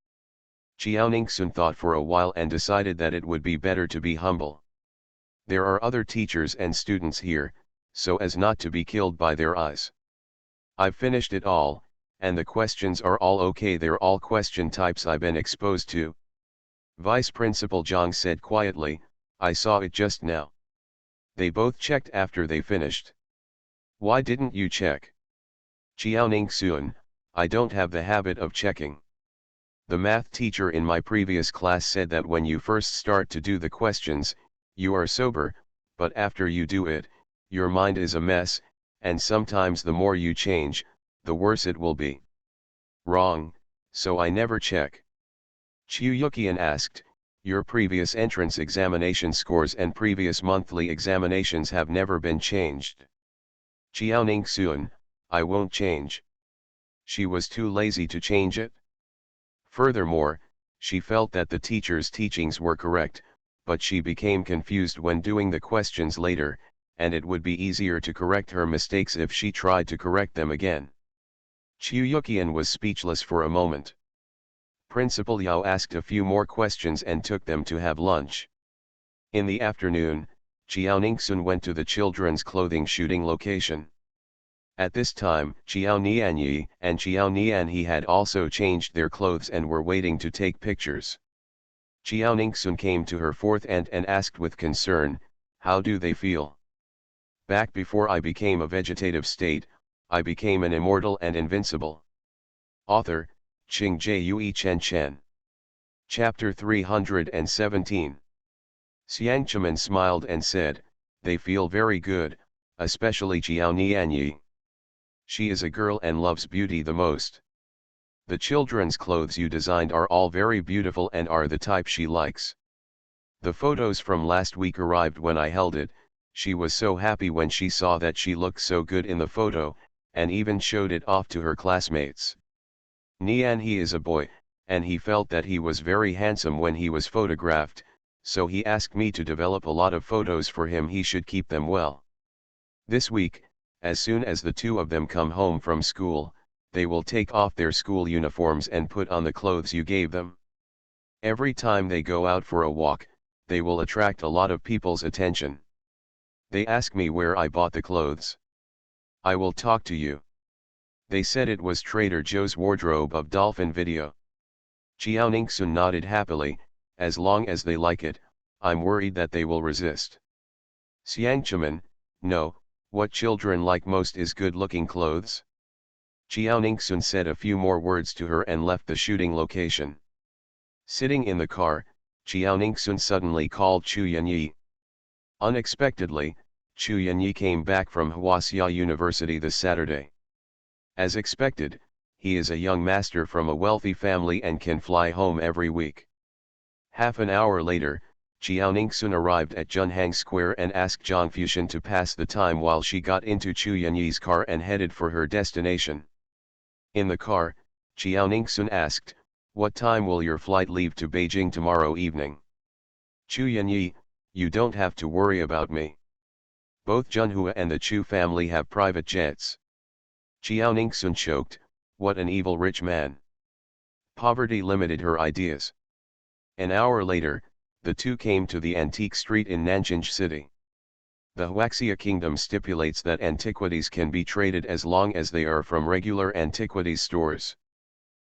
Jiaoningsun thought for a while and decided that it would be better to be humble. There are other teachers and students here, so as not to be killed by their eyes. "I've finished it all, and the questions are all okay, they're all question types I've been exposed to." Vice Principal Zhang said quietly, "I saw it just now." They both checked after they finished. "Why didn't you check?" "Jiaoningsun, I don't have the habit of checking. The math teacher in my previous class said that when you first start to do the questions, you are sober, but after you do it, your mind is a mess, and sometimes the more you change, the worse it will be." "Wrong, so I never check." Chiu Yukian asked, "Your previous entrance examination scores and previous monthly examinations have never been changed." "Jiaoningsun, I won't change." She was too lazy to change it. Furthermore, she felt that the teacher's teachings were correct, but she became confused when doing the questions later, and it would be easier to correct her mistakes if she tried to correct them again. Chiu Yukian was speechless for a moment. Principal Yao asked a few more questions and took them to have lunch. In the afternoon, Jiaoningsun went to the children's clothing shooting location. At this time, Xiao Nianyi and Xiao Nianhe had also changed their clothes and were waiting to take pictures. Jiaoningsun came to her fourth aunt and asked with concern, "How do they feel?" "Back before I became a vegetative state, I became an immortal and invincible." Author, Qing Jue Chen Chen. Chapter 317. Xiangqimen smiled and said, "They feel very good, especially Jiao Nianyi. She is a girl and loves beauty the most. The children's clothes you designed are all very beautiful and are the type she likes. The photos from last week arrived when I held it. She was so happy when she saw that she looked so good in the photo, and even showed it off to her classmates. Nianhe is a boy, and he felt that he was very handsome when he was photographed, so he asked me to develop a lot of photos for him. He should keep them well. This week, as soon as the 2 of them come home from school, they will take off their school uniforms and put on the clothes you gave them. Every time they go out for a walk, they will attract a lot of people's attention. They ask me where I bought the clothes. I will talk to you. They said it was Trader Joe's wardrobe of Dolphin Video. Chiao Ningsun nodded happily. As long as they like it, I'm worried that they will resist. Xiangchaman, no, what children like most is good-looking clothes. Chiao Ningsun said a few more words to her and left the shooting location. Sitting in the car, Chiao Ningsun suddenly called Chu Yanyi. Unexpectedly, Chu Yanyi came back from Huaxia University this Saturday. As expected, he is a young master from a wealthy family and can fly home every week. Half an hour later, Chiao Ningsun arrived at Junhang Square and asked Zhang Fuxian to pass the time while she got into Chu Yanyi's car and headed for her destination. In the car, Chiao Ningsun asked, "What time will your flight leave to Beijing tomorrow evening?" Chu Yanyi, "You don't have to worry about me. Both Junhua and the Chu family have private jets." Chiao Ningsun choked, "What an evil rich man. Poverty limited her ideas." An hour later, the two came to the antique street in Nanjing City. The Huaxia kingdom stipulates that antiquities can be traded as long as they are from regular antiquities stores.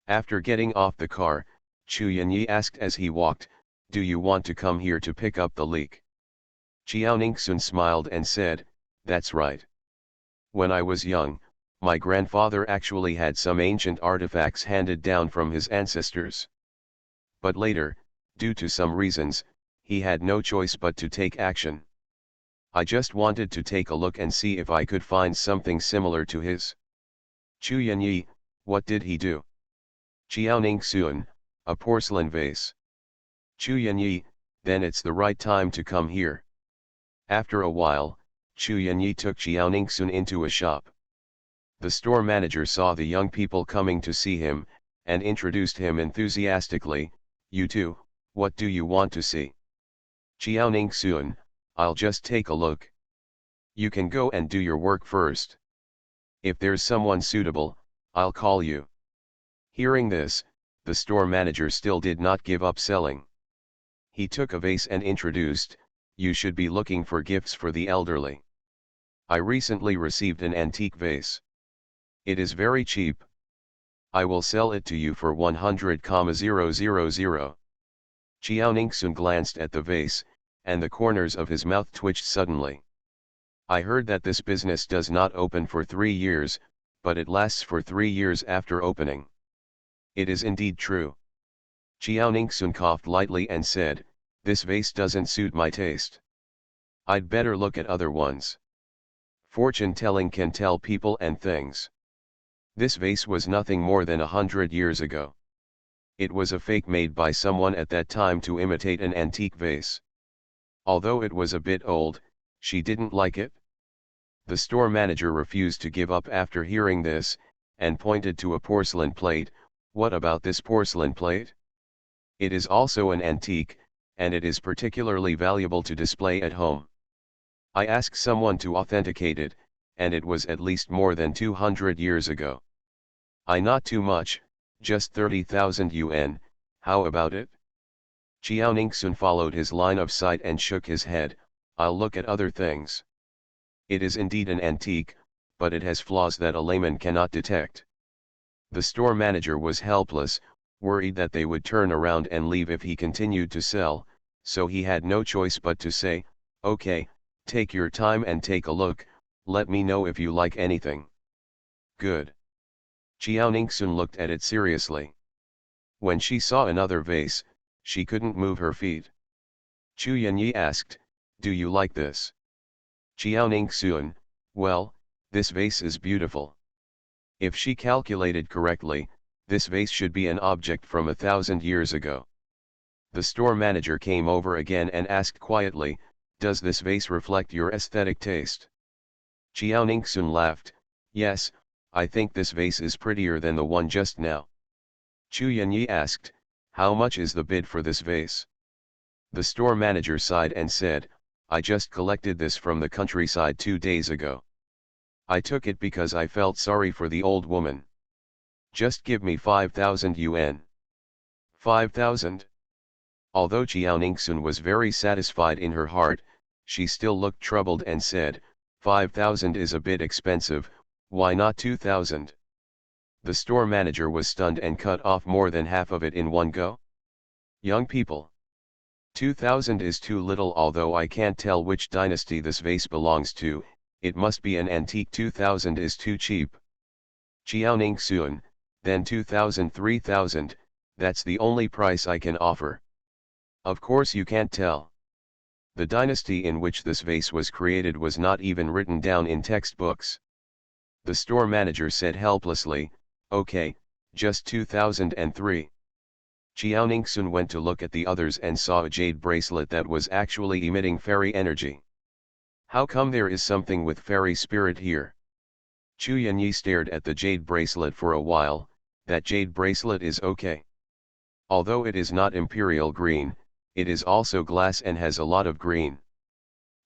After getting off the car, Chu Yanyi asked as he walked, "Do you want to come here to pick up the leek?" Chiao Ningsun smiled and said, "That's right. When I was young, my grandfather actually had some ancient artifacts handed down from his ancestors. But later, due to some reasons, he had no choice but to take action. I just wanted to take a look and see if I could find something similar to his." Chu Yanyi, "What did he do?" Chiao Ningsun, "A porcelain vase." Chu Yanyi, "Then it's the right time to come here." After a while, Chu Yanyi took Chiao Ningsun into a shop. The store manager saw the young people coming to see him, and introduced him enthusiastically, "You two, what do you want to see?" Chiao Ningsun, "I'll just take a look. You can go and do your work first. If there's someone suitable, I'll call you." Hearing this, the store manager still did not give up selling. He took a vase and introduced, "You should be looking for gifts for the elderly. I recently received an antique vase. It is very cheap. I will sell it to you for 100,000. Chiao Ningsun glanced at the vase, and the corners of his mouth twitched suddenly. "I heard that this business does not open for 3 years, but it lasts for 3 years after opening. It is indeed true." Chiao Ningsun coughed lightly and said, "This vase doesn't suit my taste. I'd better look at other ones. Fortune telling can tell people and things. This vase was nothing more than 100 years ago. It was a fake made by someone at that time to imitate an antique vase. Although it was a bit old, she didn't like it." The store manager refused to give up after hearing this, and pointed to a porcelain plate. "What about this porcelain plate? It is also an antique, and it is particularly valuable to display at home. I asked someone to authenticate it, and it was at least more than 200 years ago. Not too much, just 30,000 yuan, how about it?" Chiao Ningsun followed his line of sight and shook his head, "I'll look at other things. It is indeed an antique, but it has flaws that a layman cannot detect." The store manager was helpless, worried that they would turn around and leave if he continued to sell, so he had no choice but to say, "Okay, take your time and take a look, let me know if you like anything." "Good." Chiao Ningsun looked at it seriously. When she saw another vase, she couldn't move her feet. Chu Yanyi asked, "Do you like this?" Chiao Ningsun, "Well, this vase is beautiful." If she calculated correctly, this vase should be an object from 1,000 years ago. The store manager came over again and asked quietly, "Does this vase reflect your aesthetic taste?" Chiao Ningsun laughed, "Yes, I think this vase is prettier than the one just now." Chu Yanyi asked, "How much is the bid for this vase?" The store manager sighed and said, "I just collected this from the countryside 2 days ago. I took it because I felt sorry for the old woman. Just give me 5,000 yuan. 5,000? Although Qiaoningsun was very satisfied in her heart, she still looked troubled and said, 5,000 is a bit expensive, why not 2,000? The store manager was stunned and cut off more than half of it in one go. Young people. 2,000 is too little, although I can't tell which dynasty this vase belongs to, it must be an antique. 2,000 is too cheap. Qiaoningsun, then 2,000, 3,000, that's the only price I can offer. Of course you can't tell. The dynasty in which this vase was created was not even written down in textbooks. The store manager said helplessly, okay, just 2003. Qiaoningsun went to look at the others and saw a jade bracelet that was actually emitting fairy energy. How come there is something with fairy spirit here? Chu Yanyi stared at the jade bracelet for a while. That jade bracelet is okay. Although it is not imperial green, it is also glass and has a lot of green.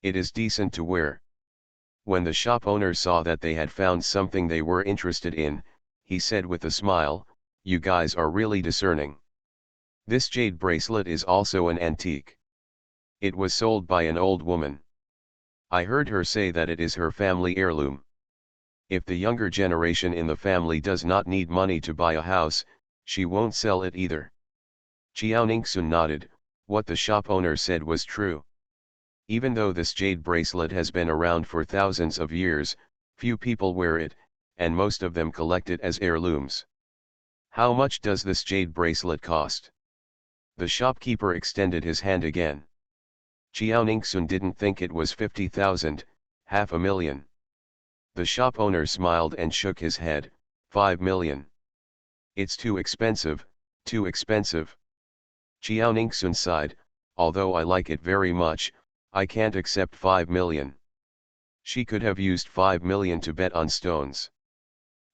It is decent to wear. When the shop owner saw that they had found something they were interested in, he said with a smile, you guys are really discerning. This jade bracelet is also an antique. It was sold by an old woman. I heard her say that it is her family heirloom. If the younger generation in the family does not need money to buy a house, she won't sell it either. Qiaoningsun nodded, what the shop owner said was true. Even though this jade bracelet has been around for thousands of years, few people wear it, and most of them collect it as heirlooms. How much does this jade bracelet cost? The shopkeeper extended his hand again. Qiaoningsun didn't think it was 50,000, 500,000. The shop owner smiled and shook his head, 5 million. It's too expensive, too expensive. Qiaoningsun sighed, although I like it very much, I can't accept 5 million. She could have used 5 million to bet on stones.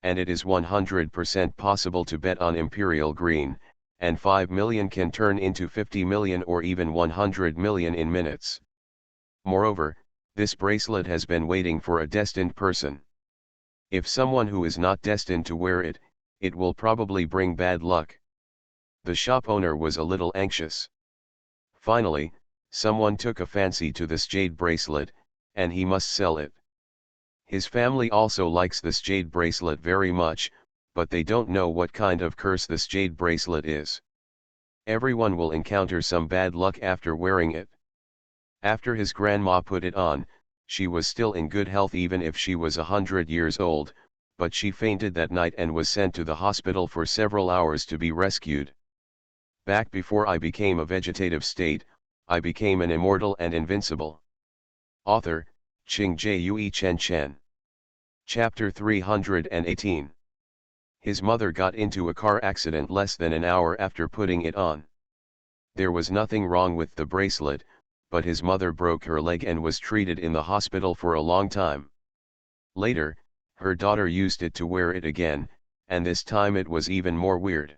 And it is 100% possible to bet on imperial green, and 5 million can turn into 50 million or even 100 million in minutes. Moreover, this bracelet has been waiting for a destined person. If someone who is not destined to wear it, it will probably bring bad luck. The shop owner was a little anxious. Finally, someone took a fancy to this jade bracelet, and he must sell it. His family also likes this jade bracelet very much, but they don't know what kind of curse this jade bracelet is. Everyone will encounter some bad luck after wearing it. After his grandma put it on, she was still in good health even if she was 100 years old, but she fainted that night and was sent to the hospital for several hours to be rescued. Back before I became a vegetative state, I became an immortal and invincible. Author, Qing Jue Chen Chen. Chapter 318. His mother got into a car accident less than an hour after putting it on. There was nothing wrong with the bracelet, but his mother broke her leg and was treated in the hospital for a long time. Later, her daughter used it to wear it again, and this time it was even more weird.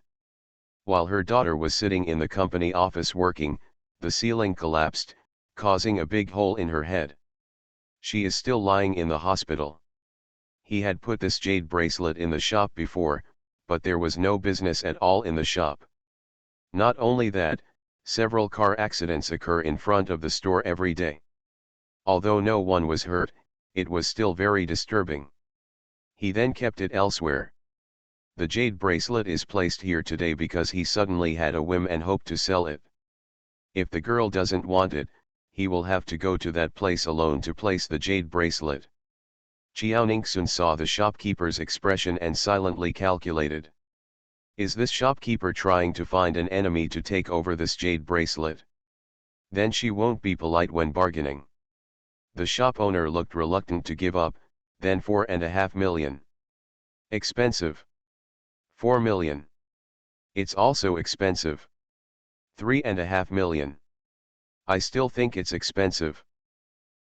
While her daughter was sitting in the company office working, the ceiling collapsed, causing a big hole in her head. She is still lying in the hospital. He had put this jade bracelet in the shop before, but there was no business at all in the shop. Not only that, several car accidents occur in front of the store every day. Although no one was hurt, it was still very disturbing. He then kept it elsewhere. The jade bracelet is placed here today because he suddenly had a whim and hoped to sell it. If the girl doesn't want it, he will have to go to that place alone to place the jade bracelet. Qiaoningsun saw the shopkeeper's expression and silently calculated. Is this shopkeeper trying to find an enemy to take over this jade bracelet? Then she won't be polite when bargaining. The shop owner looked reluctant to give up, then 4.5 million. Expensive. 4 million. It's also expensive. 3.5 million. I still think it's expensive.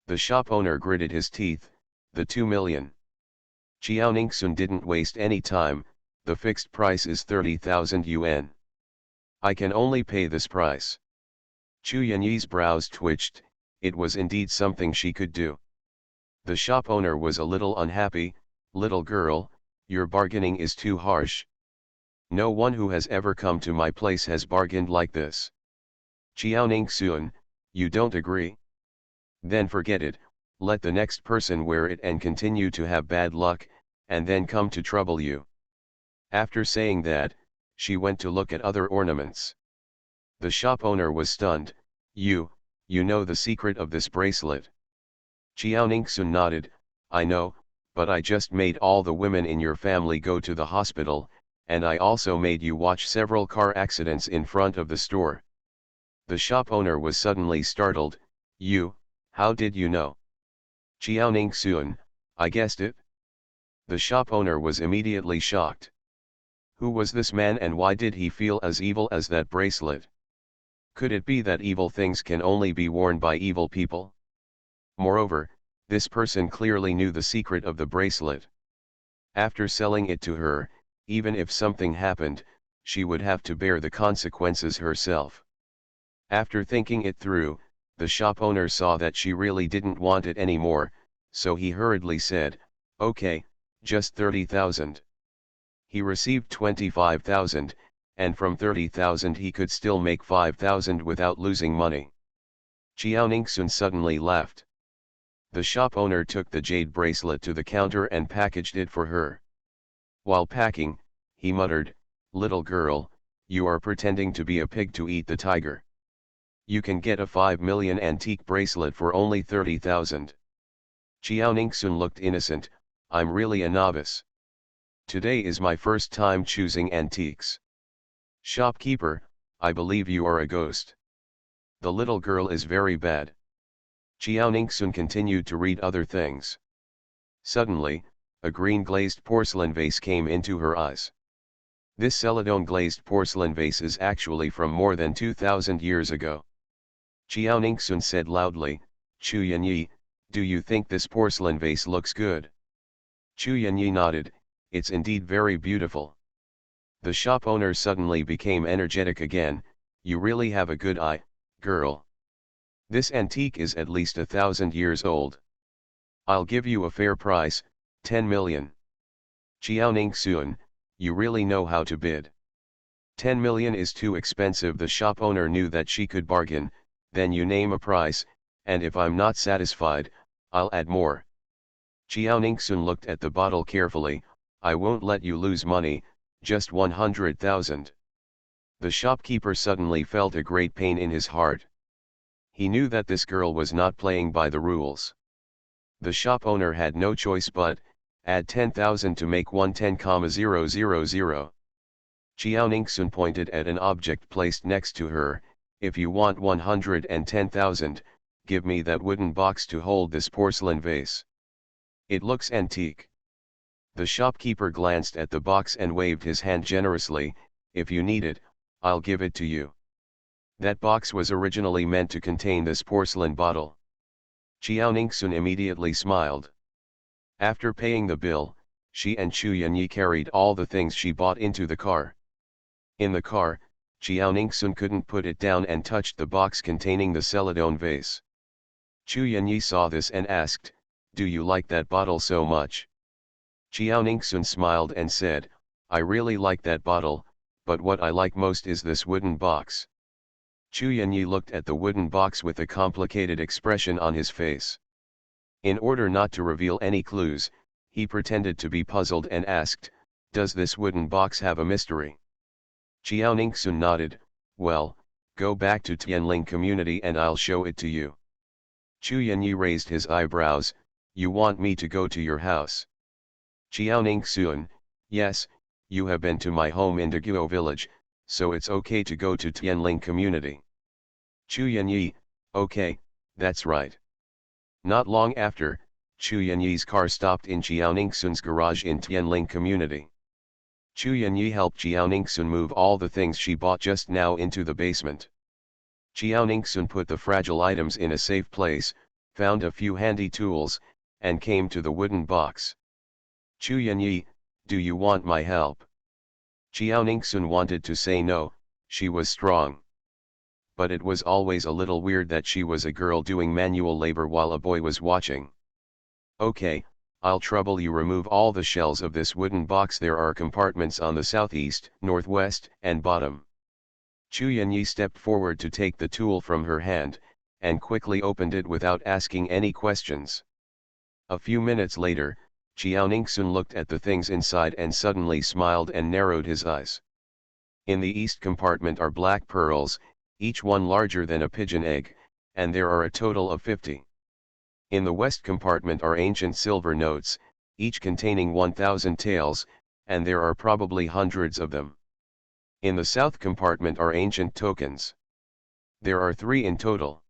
The shop owner gritted his teeth, the 2 million. Qiaoningsun didn't waste any time, the fixed price is 30,000 yuan. I can only pay this price. Chu Yanyi's brows twitched, it was indeed something she could do. The shop owner was a little unhappy, little girl, your bargaining is too harsh. No one who has ever come to my place has bargained like this. Xiaoning Sun, you don't agree? Then forget it, let the next person wear it and continue to have bad luck, and then come to trouble you. After saying that, she went to look at other ornaments. The shop owner was stunned. You know the secret of this bracelet. Xiaoning Sun nodded, I know, but I just made all the women in your family go to the hospital, and I also made you watch several car accidents in front of the store. The shop owner was suddenly startled. How did you know? Xiaoning Sun, I guessed it. The shop owner was immediately shocked. Who was this man and why did he feel as evil as that bracelet? Could it be that evil things can only be worn by evil people? Moreover, this person clearly knew the secret of the bracelet. After selling it to her, even if something happened, she would have to bear the consequences herself. After thinking it through, the shop owner saw that she really didn't want it anymore, so he hurriedly said, okay, just 30,000. He received 25,000, and from 30,000 he could still make 5,000 without losing money. Xiaoning Sun suddenly laughed. The shop owner took the jade bracelet to the counter and packaged it for her. While packing, he muttered, little girl, you are pretending to be a pig to eat the tiger. You can get a 5 million antique bracelet for only 30,000. Xiaoning Sun looked innocent, I'm really a novice. Today is my first time choosing antiques. Shopkeeper, I believe you are a ghost. The little girl is very bad. Xiaoning Sun continued to read other things. Suddenly, a green glazed porcelain vase came into her eyes. This celadon glazed porcelain vase is actually from more than 2,000 years ago. Xiaoning Sun said loudly, Chu Yanyi, do you think this porcelain vase looks good? Chu Yanyi nodded, it's indeed very beautiful. The shop owner suddenly became energetic again, you really have a good eye, girl. This antique is at least 1,000 years old. I'll give you a fair price, 10 million. Xiaoning Sun, you really know how to bid. 10 million is too expensive. The shop owner knew that she could bargain, then you name a price, and if I'm not satisfied, I'll add more. Xiaoning Sun looked at the bottle carefully, I won't let you lose money, just 100,000. The shopkeeper suddenly felt a great pain in his heart. He knew that this girl was not playing by the rules. The shop owner had no choice but, add 10,000 to make 110,000. Xiaoning Sun pointed at an object placed next to her, if you want 110,000, give me that wooden box to hold this porcelain vase. It looks antique. The shopkeeper glanced at the box and waved his hand generously, if you need it, I'll give it to you. That box was originally meant to contain this porcelain bottle. Xiaoning Sun immediately smiled. After paying the bill, she and Chu Yanyi carried all the things she bought into the car. In the car, Xiaoning Sun couldn't put it down and touched the box containing the celadon vase. Chu Yanyi saw this and asked, do you like that bottle so much? Xiaoning Sun smiled and said, I really like that bottle, but what I like most is this wooden box. Chu Yanyi looked at the wooden box with a complicated expression on his face. In order not to reveal any clues, he pretended to be puzzled and asked, does this wooden box have a mystery? Xiaoning Sun nodded, well, go back to Tianling community and I'll show it to you. Chu Yanyi raised his eyebrows, you want me to go to your house? Xiaoning Sun, yes, you have been to my home in Daguo village, so it's okay to go to Tianling community. Chu Yanyi, okay, that's right. Not long after, Chu Yanyi's car stopped in Xiaoning Sun's garage in Tianling community. Chu Yanyi helped Xiaoning Sun move all the things she bought just now into the basement. Xiaoning Sun put the fragile items in a safe place, found a few handy tools, and came to the wooden box. Chu Yanyi, do you want my help? Xiaoning Sun wanted to say no, she was strong. But it was always a little weird that she was a girl doing manual labor while a boy was watching. Okay, I'll trouble you remove all the shells of this wooden box. There are compartments on the southeast, northwest, and bottom. Chu Yanyi stepped forward to take the tool from her hand, and quickly opened it without asking any questions. A few minutes later, Qiaoningsun looked at the things inside and suddenly smiled and narrowed his eyes. In the east compartment are black pearls, each one larger than a pigeon egg, and there are a total of 50. In the west compartment are ancient silver notes, each containing 1,000 taels, and there are probably hundreds of them. In the south compartment are ancient tokens. There are 3 in total.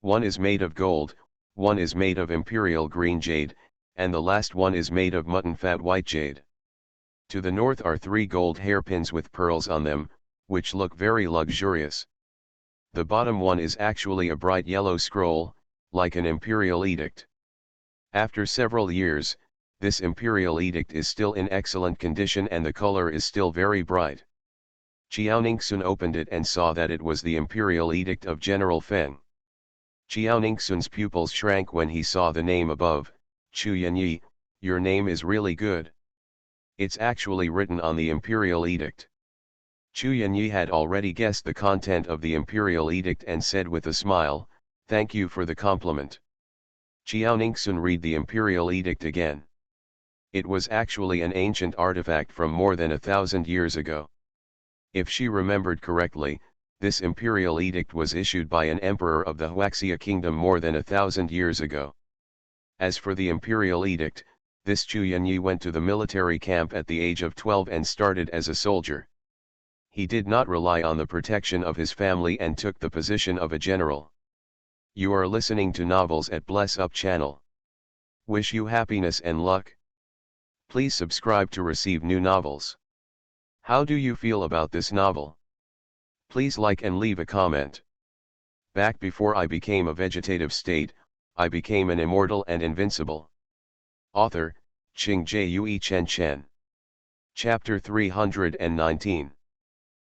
One is made of gold, one is made of imperial green jade, and the last one is made of mutton fat white jade. To the north are 3 gold hairpins with pearls on them, which look very luxurious. The bottom one is actually a bright yellow scroll, like an imperial edict. After several years, this imperial edict is still in excellent condition and the color is still very bright. Qiaoningsun opened it and saw that it was the imperial edict of General Feng. Qiaoningsun's pupils shrank when he saw the name above. Chu Yanyi, your name is really good. It's actually written on the imperial edict. Chu Yanyi had already guessed the content of the imperial edict and said with a smile, "Thank you for the compliment." Qiaoningsun read the imperial edict again. It was actually an ancient artifact from more than 1,000 years ago. If she remembered correctly, this imperial edict was issued by an emperor of the Huaxia kingdom more than 1,000 years ago. As for the imperial edict, this Chu Yanyi went to the military camp at the age of 12 and started as a soldier. He did not rely on the protection of his family and took the position of a general. You are listening to Novels at Bless Up channel. Wish you happiness and luck. Please subscribe to receive new novels. How do you feel about this novel? Please like and leave a comment. Back before I became a vegetative state, I became an immortal and invincible. Author, Qing Jue Chen Chen. Chapter 319.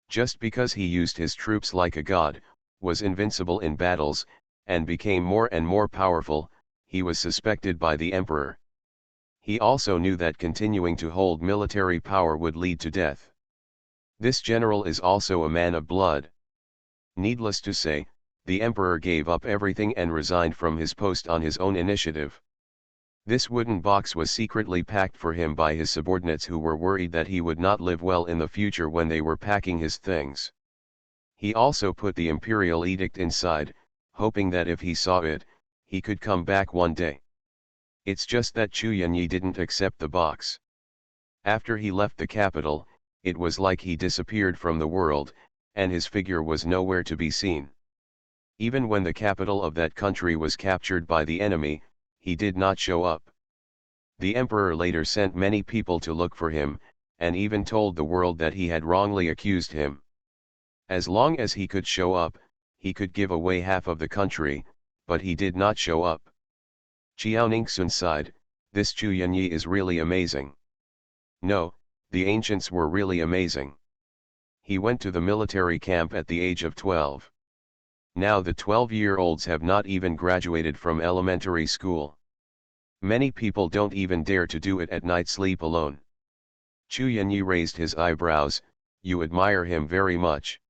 Just because he used his troops like a god, was invincible in battles, and became more and more powerful, he was suspected by the emperor. He also knew that continuing to hold military power would lead to death. This general is also a man of blood. Needless to say, the emperor gave up everything and resigned from his post on his own initiative. This wooden box was secretly packed for him by his subordinates who were worried that he would not live well in the future when they were packing his things. He also put the imperial edict inside, hoping that if he saw it, he could come back one day. It's just that Chu Yanyi didn't accept the box. After he left the capital, it was like he disappeared from the world, and his figure was nowhere to be seen. Even when the capital of that country was captured by the enemy, he did not show up. The emperor later sent many people to look for him, and even told the world that he had wrongly accused him. As long as he could show up, he could give away half of the country, but he did not show up. Qiaoningsun sighed, this Chu Yanyi is really amazing. No, the ancients were really amazing. He went to the military camp at the age of 12. Now the 12-year-olds have not even graduated from elementary school. Many people don't even dare to do it at night, sleep alone. Chu Yanyi raised his eyebrows. You admire him very much.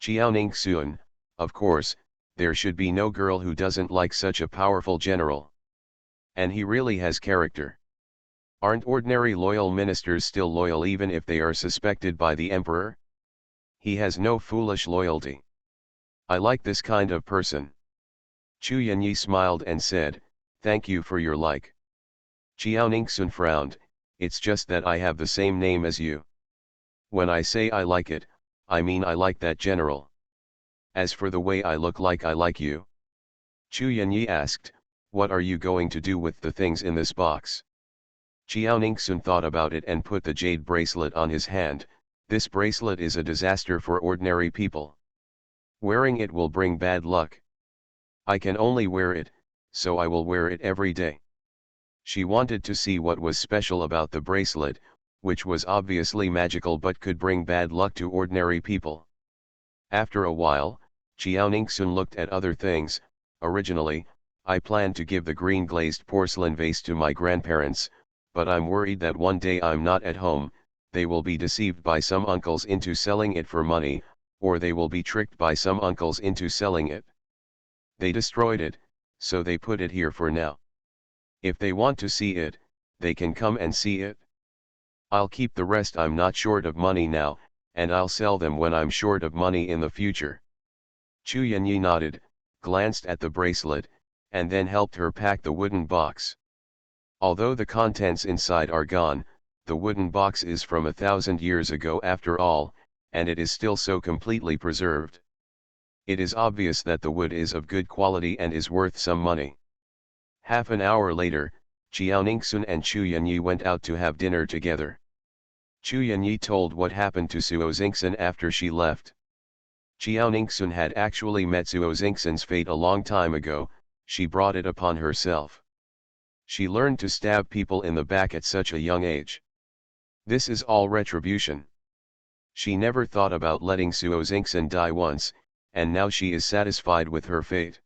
Qiaoningsun, of course, there should be no girl who doesn't like such a powerful general. And he really has character. Aren't ordinary loyal ministers still loyal even if they are suspected by the emperor? He has no foolish loyalty. I like this kind of person. Chu Yanyi smiled and said, thank you for your like. Qiaoningsun frowned, it's just that I have the same name as you. When I say I like it, I mean I like that general. As for the way I like you. Chu Yanyi asked, what are you going to do with the things in this box? Qiaoningsun thought about it and put the jade bracelet on his hand. This bracelet is a disaster for ordinary people. Wearing it will bring bad luck. I can only wear it, so I will wear it every day. She wanted to see what was special about the bracelet, which was obviously magical but could bring bad luck to ordinary people. After a while, Qiaoningsun looked at other things. Originally, I planned to give the green glazed porcelain vase to my grandparents, but I'm worried that one day I'm not at home, they will be deceived by some uncles into selling it for money. or they will be tricked by some uncles into selling it. They destroyed it, so they put it here for now. If they want to see it, they can come and see it. I'll keep the rest. I'm not short of money now, and I'll sell them when I'm short of money in the future. Chu Yanyi nodded, glanced at the bracelet, and then helped her pack the wooden box. Although the contents inside are gone, the wooden box is from 1,000 years ago after all, and it is still so completely preserved. It is obvious that the wood is of good quality and is worth some money. Half an hour later, Qiao Ningxun and Chu Yanyi went out to have dinner together. Chu Yanyi told what happened to Suo Xingxin after she left. Qiao Ningxun had actually met Suo Xingxin's fate a long time ago. She brought it upon herself. She learned to stab people in the back at such a young age. This is all retribution. She never thought about letting Suo Xingxin die once, and now she is satisfied with her fate.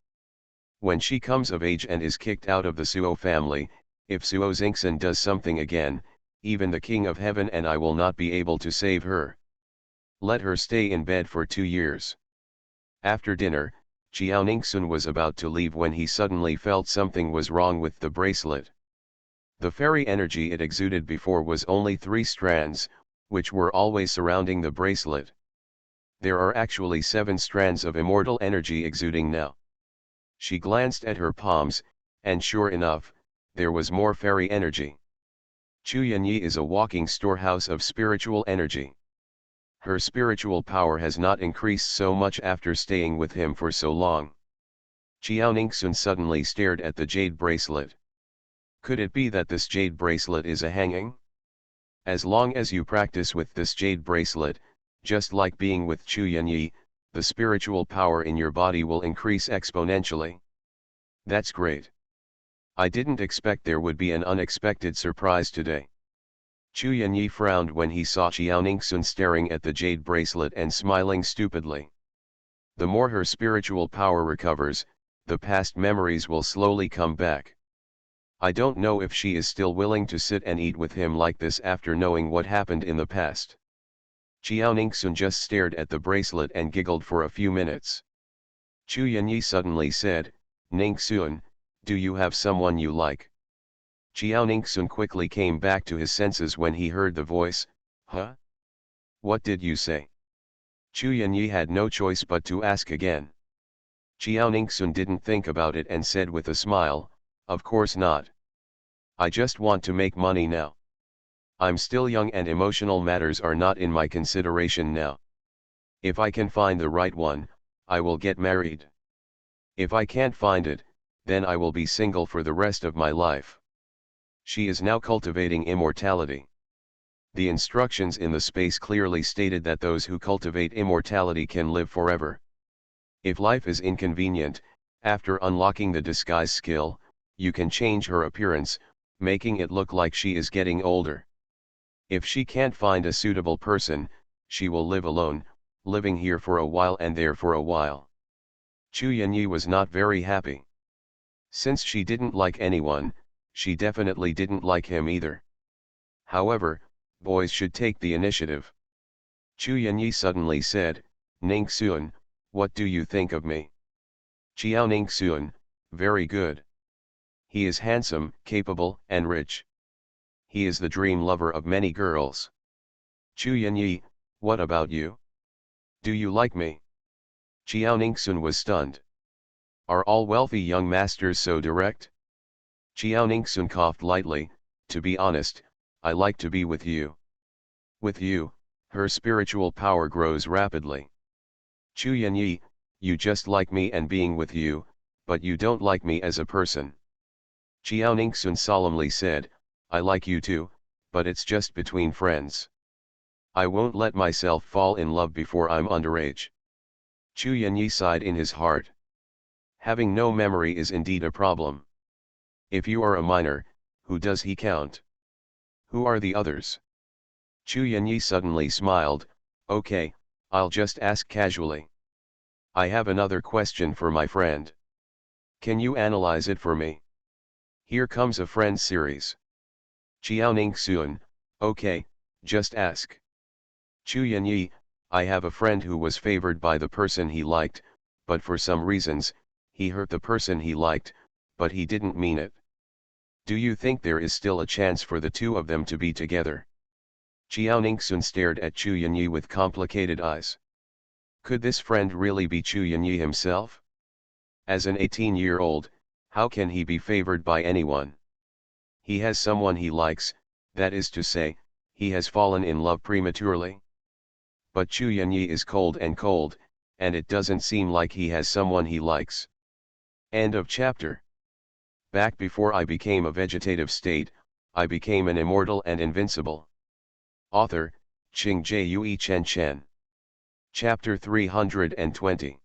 When she comes of age and is kicked out of the Suo family, if Suo Xingxin does something again, even the King of Heaven and I will not be able to save her. Let her stay in bed for 2 years. After dinner, Qiao Ningxun was about to leave when he suddenly felt something was wrong with the bracelet. The fairy energy it exuded before was only 3 strands, which were always surrounding the bracelet. There are actually 7 strands of immortal energy exuding now. She glanced at her palms, and sure enough, there was more fairy energy. Chu Yanyi is a walking storehouse of spiritual energy. Her spiritual power has not increased so much after staying with him for so long. Qiao Ningxun suddenly stared at the jade bracelet. Could it be that this jade bracelet is a hanging? As long as you practice with this jade bracelet, just like being with Chu Yanyi, the spiritual power in your body will increase exponentially. That's great. I didn't expect there would be an unexpected surprise today. Chu Yanyi frowned when he saw Qiao Ningxun staring at the jade bracelet and smiling stupidly. The more her spiritual power recovers, the past memories will slowly come back. I don't know if she is still willing to sit and eat with him like this after knowing what happened in the past. Qiao Ningxun just stared at the bracelet and giggled for a few minutes. Chu Yanyi suddenly said, "Ningxun, do you have someone you like?" Qiao Ningxun quickly came back to his senses when he heard the voice. Huh? What did you say? Chu Yanyi had no choice but to ask again. Qiao Ningxun didn't think about it and said with a smile, "Of course not. I just want to make money now. I'm still young and emotional matters are not in my consideration now. If I can find the right one, I will get married. If I can't find it, then I will be single for the rest of my life." She is now cultivating immortality. The instructions in the space clearly stated that those who cultivate immortality can live forever. If life is inconvenient, after unlocking the disguise skill, you can change her appearance, making it look like she is getting older. If she can't find a suitable person, she will live alone, living here for a while and there for a while. Chu Yanyi was not very happy. Since she didn't like anyone, she definitely didn't like him either. However, boys should take the initiative. Chu Yanyi suddenly said, "Ningxun, what do you think of me?" Qiao Ningxun, "Very good. He is handsome, capable, and rich. He is the dream lover of many girls." Chu Yanyi, "What about you? Do you like me?" Qiao Ningxun was stunned. Are all wealthy young masters so direct? Qiao Ningxun coughed lightly, "To be honest, I like to be with you." With you, her spiritual power grows rapidly. Chu Yanyi, "You just like me and being with you, but you don't like me as a person." Qiao Ningxun solemnly said, "I like you too, but it's just between friends. I won't let myself fall in love before I'm underage." Chu Yanyi sighed in his heart. Having no memory is indeed a problem. If you are a minor, who does he count? Who are the others? Chu Yanyi suddenly smiled, "Okay, I'll just ask casually. I have another question for my friend. Can you analyze it for me? Here comes a friend series." Qiao Ningxun, "Okay, just ask." Chu Yanyi, I have a friend who was favored by the person he liked, but for some reasons, he hurt the person he liked, but he didn't mean it. Do you think there is still a chance for the two of them to be together? Xiaoningsun stared at Chu Yanyi with complicated eyes. Could this friend really be Chu Yanyi himself? As an 18-year-old, how can he be favored by anyone? He has someone he likes, that is to say, he has fallen in love prematurely. But Chu Yanyi is cold, and it doesn't seem like he has someone he likes. End of chapter. Back before I became a vegetative state, I became an immortal and invincible. Author, Qing Jue Chen Chen. Chapter 320.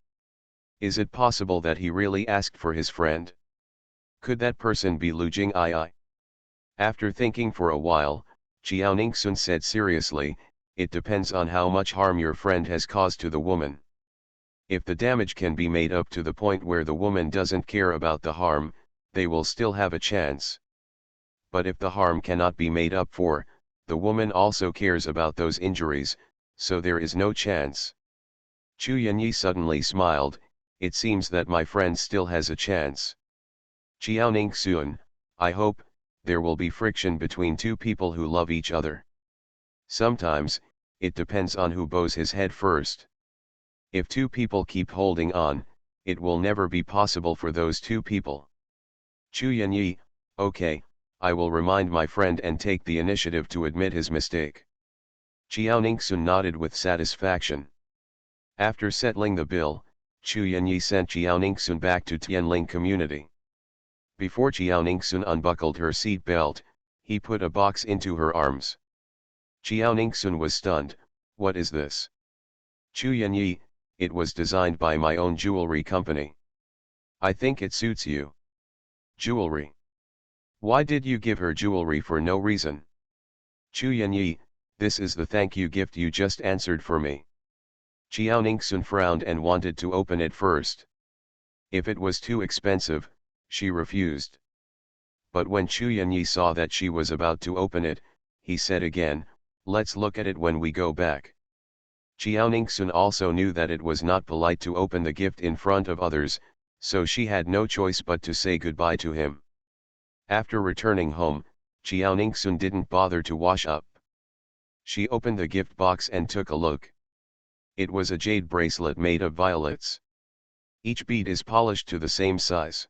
Is it possible that he really asked for his friend? Could that person be Lu Jing'ai? After thinking for a while, Xiaoningsun said seriously, it depends on how much harm your friend has caused to the woman. If the damage can be made up to the point where the woman doesn't care about the harm, they will still have a chance. But if the harm cannot be made up for, the woman also cares about those injuries, so there is no chance. Chu Yanyi suddenly smiled, it seems that my friend still has a chance. Xiaoningsun, I hope, there will be friction between two people who love each other. Sometimes, it depends on who bows his head first. If two people keep holding on, it will never be possible for those two people. Chu Yanyi, okay, I will remind my friend and take the initiative to admit his mistake. Xiaoningsun nodded with satisfaction. After settling the bill, Chu Yanyi sent Xiaoningsun back to Tianling community. Before Xiaoningsun unbuckled her seat belt, he put a box into her arms. Xiaoningsun was stunned, what is this? Chu Yanyi, it was designed by my own jewelry company. I think it suits you. Jewelry? Why did you give her jewelry for no reason? Chu Yanyi, this is the thank you gift you just answered for me. Xiaoningsun frowned and wanted to open it first. If it was too expensive, she refused. But when Chu Yanyi saw that she was about to open it, he said again, let's look at it when we go back. Xiaoningsun also knew that it was not polite to open the gift in front of others, so she had no choice but to say goodbye to him. After returning home, Xiaoningsun didn't bother to wash up. She opened the gift box and took a look. It was a jade bracelet made of violets. Each bead is polished to the same size.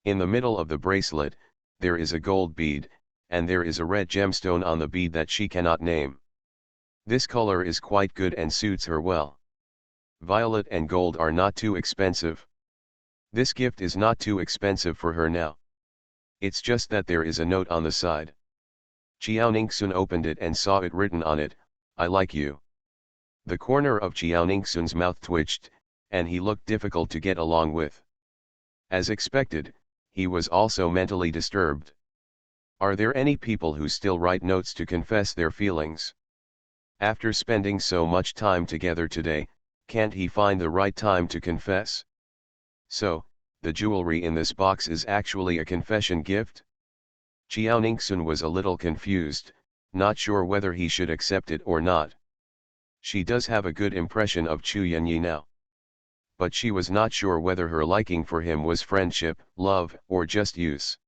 In the middle of the bracelet, there is a gold bead, and there is a red gemstone on the bead that she cannot name. This color is quite good and suits her well. Violet and gold are not too expensive. This gift is not too expensive for her now. It's just that there is a note on the side. Xiaoningsun opened it and saw it written on it, I like you. The corner of Xiaoningsun's mouth twitched, and he looked difficult to get along with. As expected, he was also mentally disturbed. Are there any people who still write notes to confess their feelings? After spending so much time together today, can't he find the right time to confess? So, the jewelry in this box is actually a confession gift? Xiaoningsun was a little confused, not sure whether he should accept it or not. She does have a good impression of Chu Yanyi now. But she was not sure whether her liking for him was friendship, love, or just use.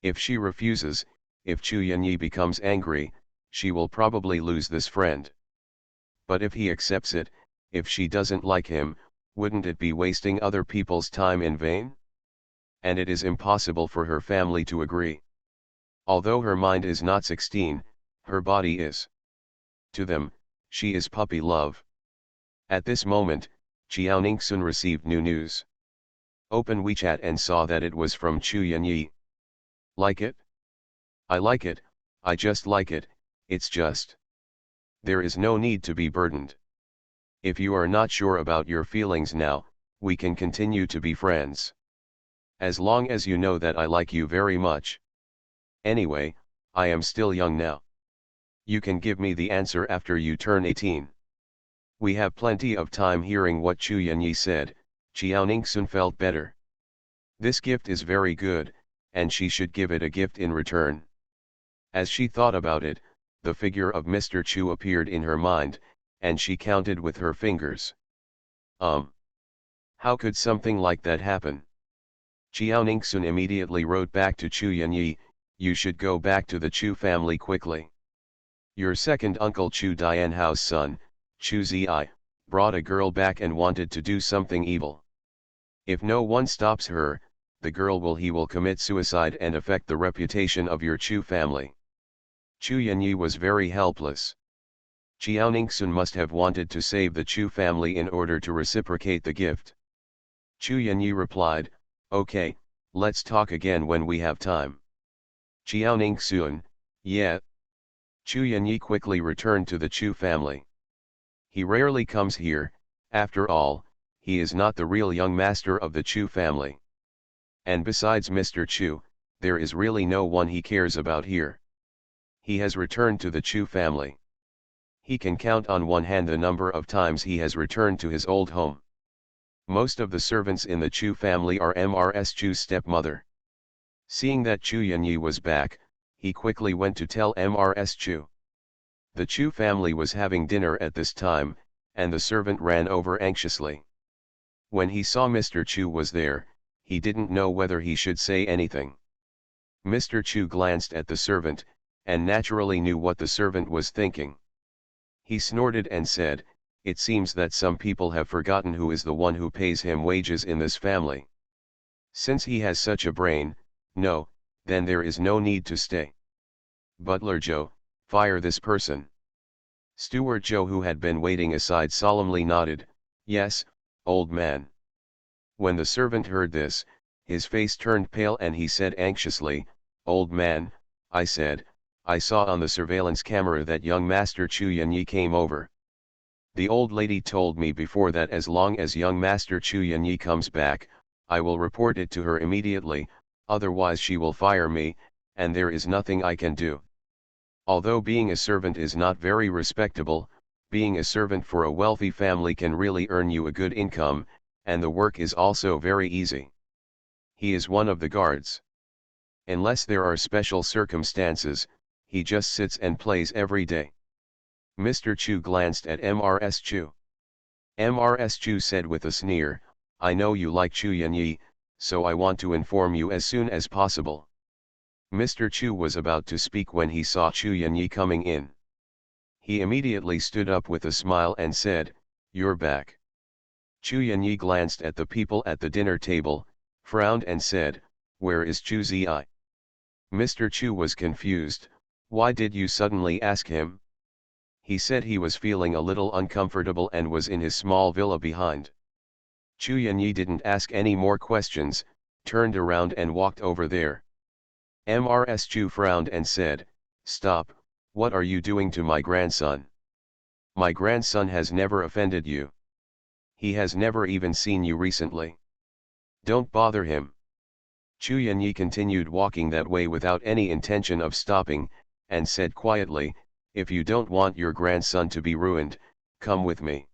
If she refuses, if Chu Yanyi becomes angry, she will probably lose this friend. But if he accepts it, if she doesn't like him, wouldn't it be wasting other people's time in vain? And it is impossible for her family to agree. Although her mind is not 16, her body is. To them, she is puppy love. At this moment, Xiaoningsun received new news. Open WeChat and saw that it was from Chu Yanyi. Like it? I like it, I just like it, it's just. There is no need to be burdened. If you are not sure about your feelings now, we can continue to be friends. As long as you know that I like you very much. Anyway, I am still young now. You can give me the answer after you turn 18. We have plenty of time. Hearing what Chu Yanyi said, Xiaoningsun felt better. This gift is very good, and she should give it a gift in return. As she thought about it, the figure of Mr. Chu appeared in her mind, and she counted with her fingers. How could something like that happen? Chiao Ningxun immediately wrote back to Chu Yanyi, you should go back to the Chu family quickly. Your second uncle Chu Dianhao's son, Chu Zi, brought a girl back and wanted to do something evil. If no one stops her, the girl will commit suicide and affect the reputation of your Chu family. Chu Yanyi was very helpless. Chiao Ningxun must have wanted to save the Chu family in order to reciprocate the gift. Chu Yanyi replied, okay, let's talk again when we have time. Chiao Ningxun, yeah. Chu Yanyi quickly returned to the Chu family. He rarely comes here, after all, he is not the real young master of the Chu family. And besides Mr. Chu, there is really no one he cares about here. He has returned to the Chu family. He can count on one hand the number of times he has returned to his old home. Most of the servants in the Chu family are Ms. Chu's stepmother. Seeing that Chu Yanyi was back, he quickly went to tell Ms. Chu. The Chu family was having dinner at this time, and the servant ran over anxiously. When he saw Mr. Chu was there, he didn't know whether he should say anything. Mr. Chu glanced at the servant, and naturally knew what the servant was thinking. He snorted and said, it seems that some people have forgotten who is the one who pays him wages in this family. Since he has such a brain, no, then there is no need to stay. Butler Joe, fire this person. Steward Joe, who had been waiting aside, solemnly nodded, yes, old man. When the servant heard this, his face turned pale and he said anxiously, old man, I saw on the surveillance camera that young Master Chu Yanyi came over. The old lady told me before that as long as young Master Chu Yanyi comes back, I will report it to her immediately, otherwise she will fire me, and there is nothing I can do. Although being a servant is not very respectable, being a servant for a wealthy family can really earn you a good income, and the work is also very easy. He is one of the guards. Unless there are special circumstances, he just sits and plays every day. Mr. Chu glanced at Ms. Chu. Ms. Chu said with a sneer, I know you like Chu Yanyi, so I want to inform you as soon as possible. Mr. Chu was about to speak when he saw Chu Yanyi coming in. He immediately stood up with a smile and said, you're back. Chu Yanyi glanced at the people at the dinner table, frowned and said, where is Chu Zi? Mr. Chu was confused, why did you suddenly ask him? He said he was feeling a little uncomfortable and was in his small villa behind. Chu Yanyi didn't ask any more questions, turned around and walked over there. Ms. Chu frowned and said, stop, what are you doing to my grandson? My grandson has never offended you. He has never even seen you recently. Don't bother him. Chu Yanyi continued walking that way without any intention of stopping, and said quietly, if you don't want your grandson to be ruined, come with me.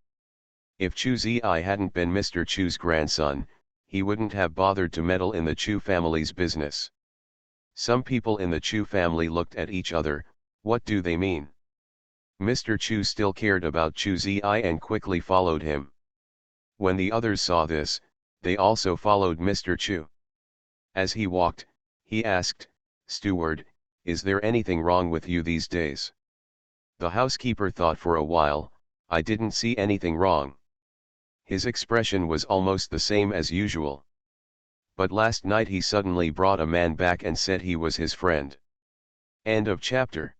If Chu Zi hadn't been Mr. Chu's grandson, he wouldn't have bothered to meddle in the Chu family's business. Some people in the Chu family looked at each other, what do they mean? Mr. Chu still cared about Chu Zi and quickly followed him. When the others saw this, they also followed Mr. Chu. As he walked, he asked, steward, is there anything wrong with you these days? The housekeeper thought for a while, I didn't see anything wrong. His expression was almost the same as usual. But last night he suddenly brought a man back and said he was his friend. End of chapter.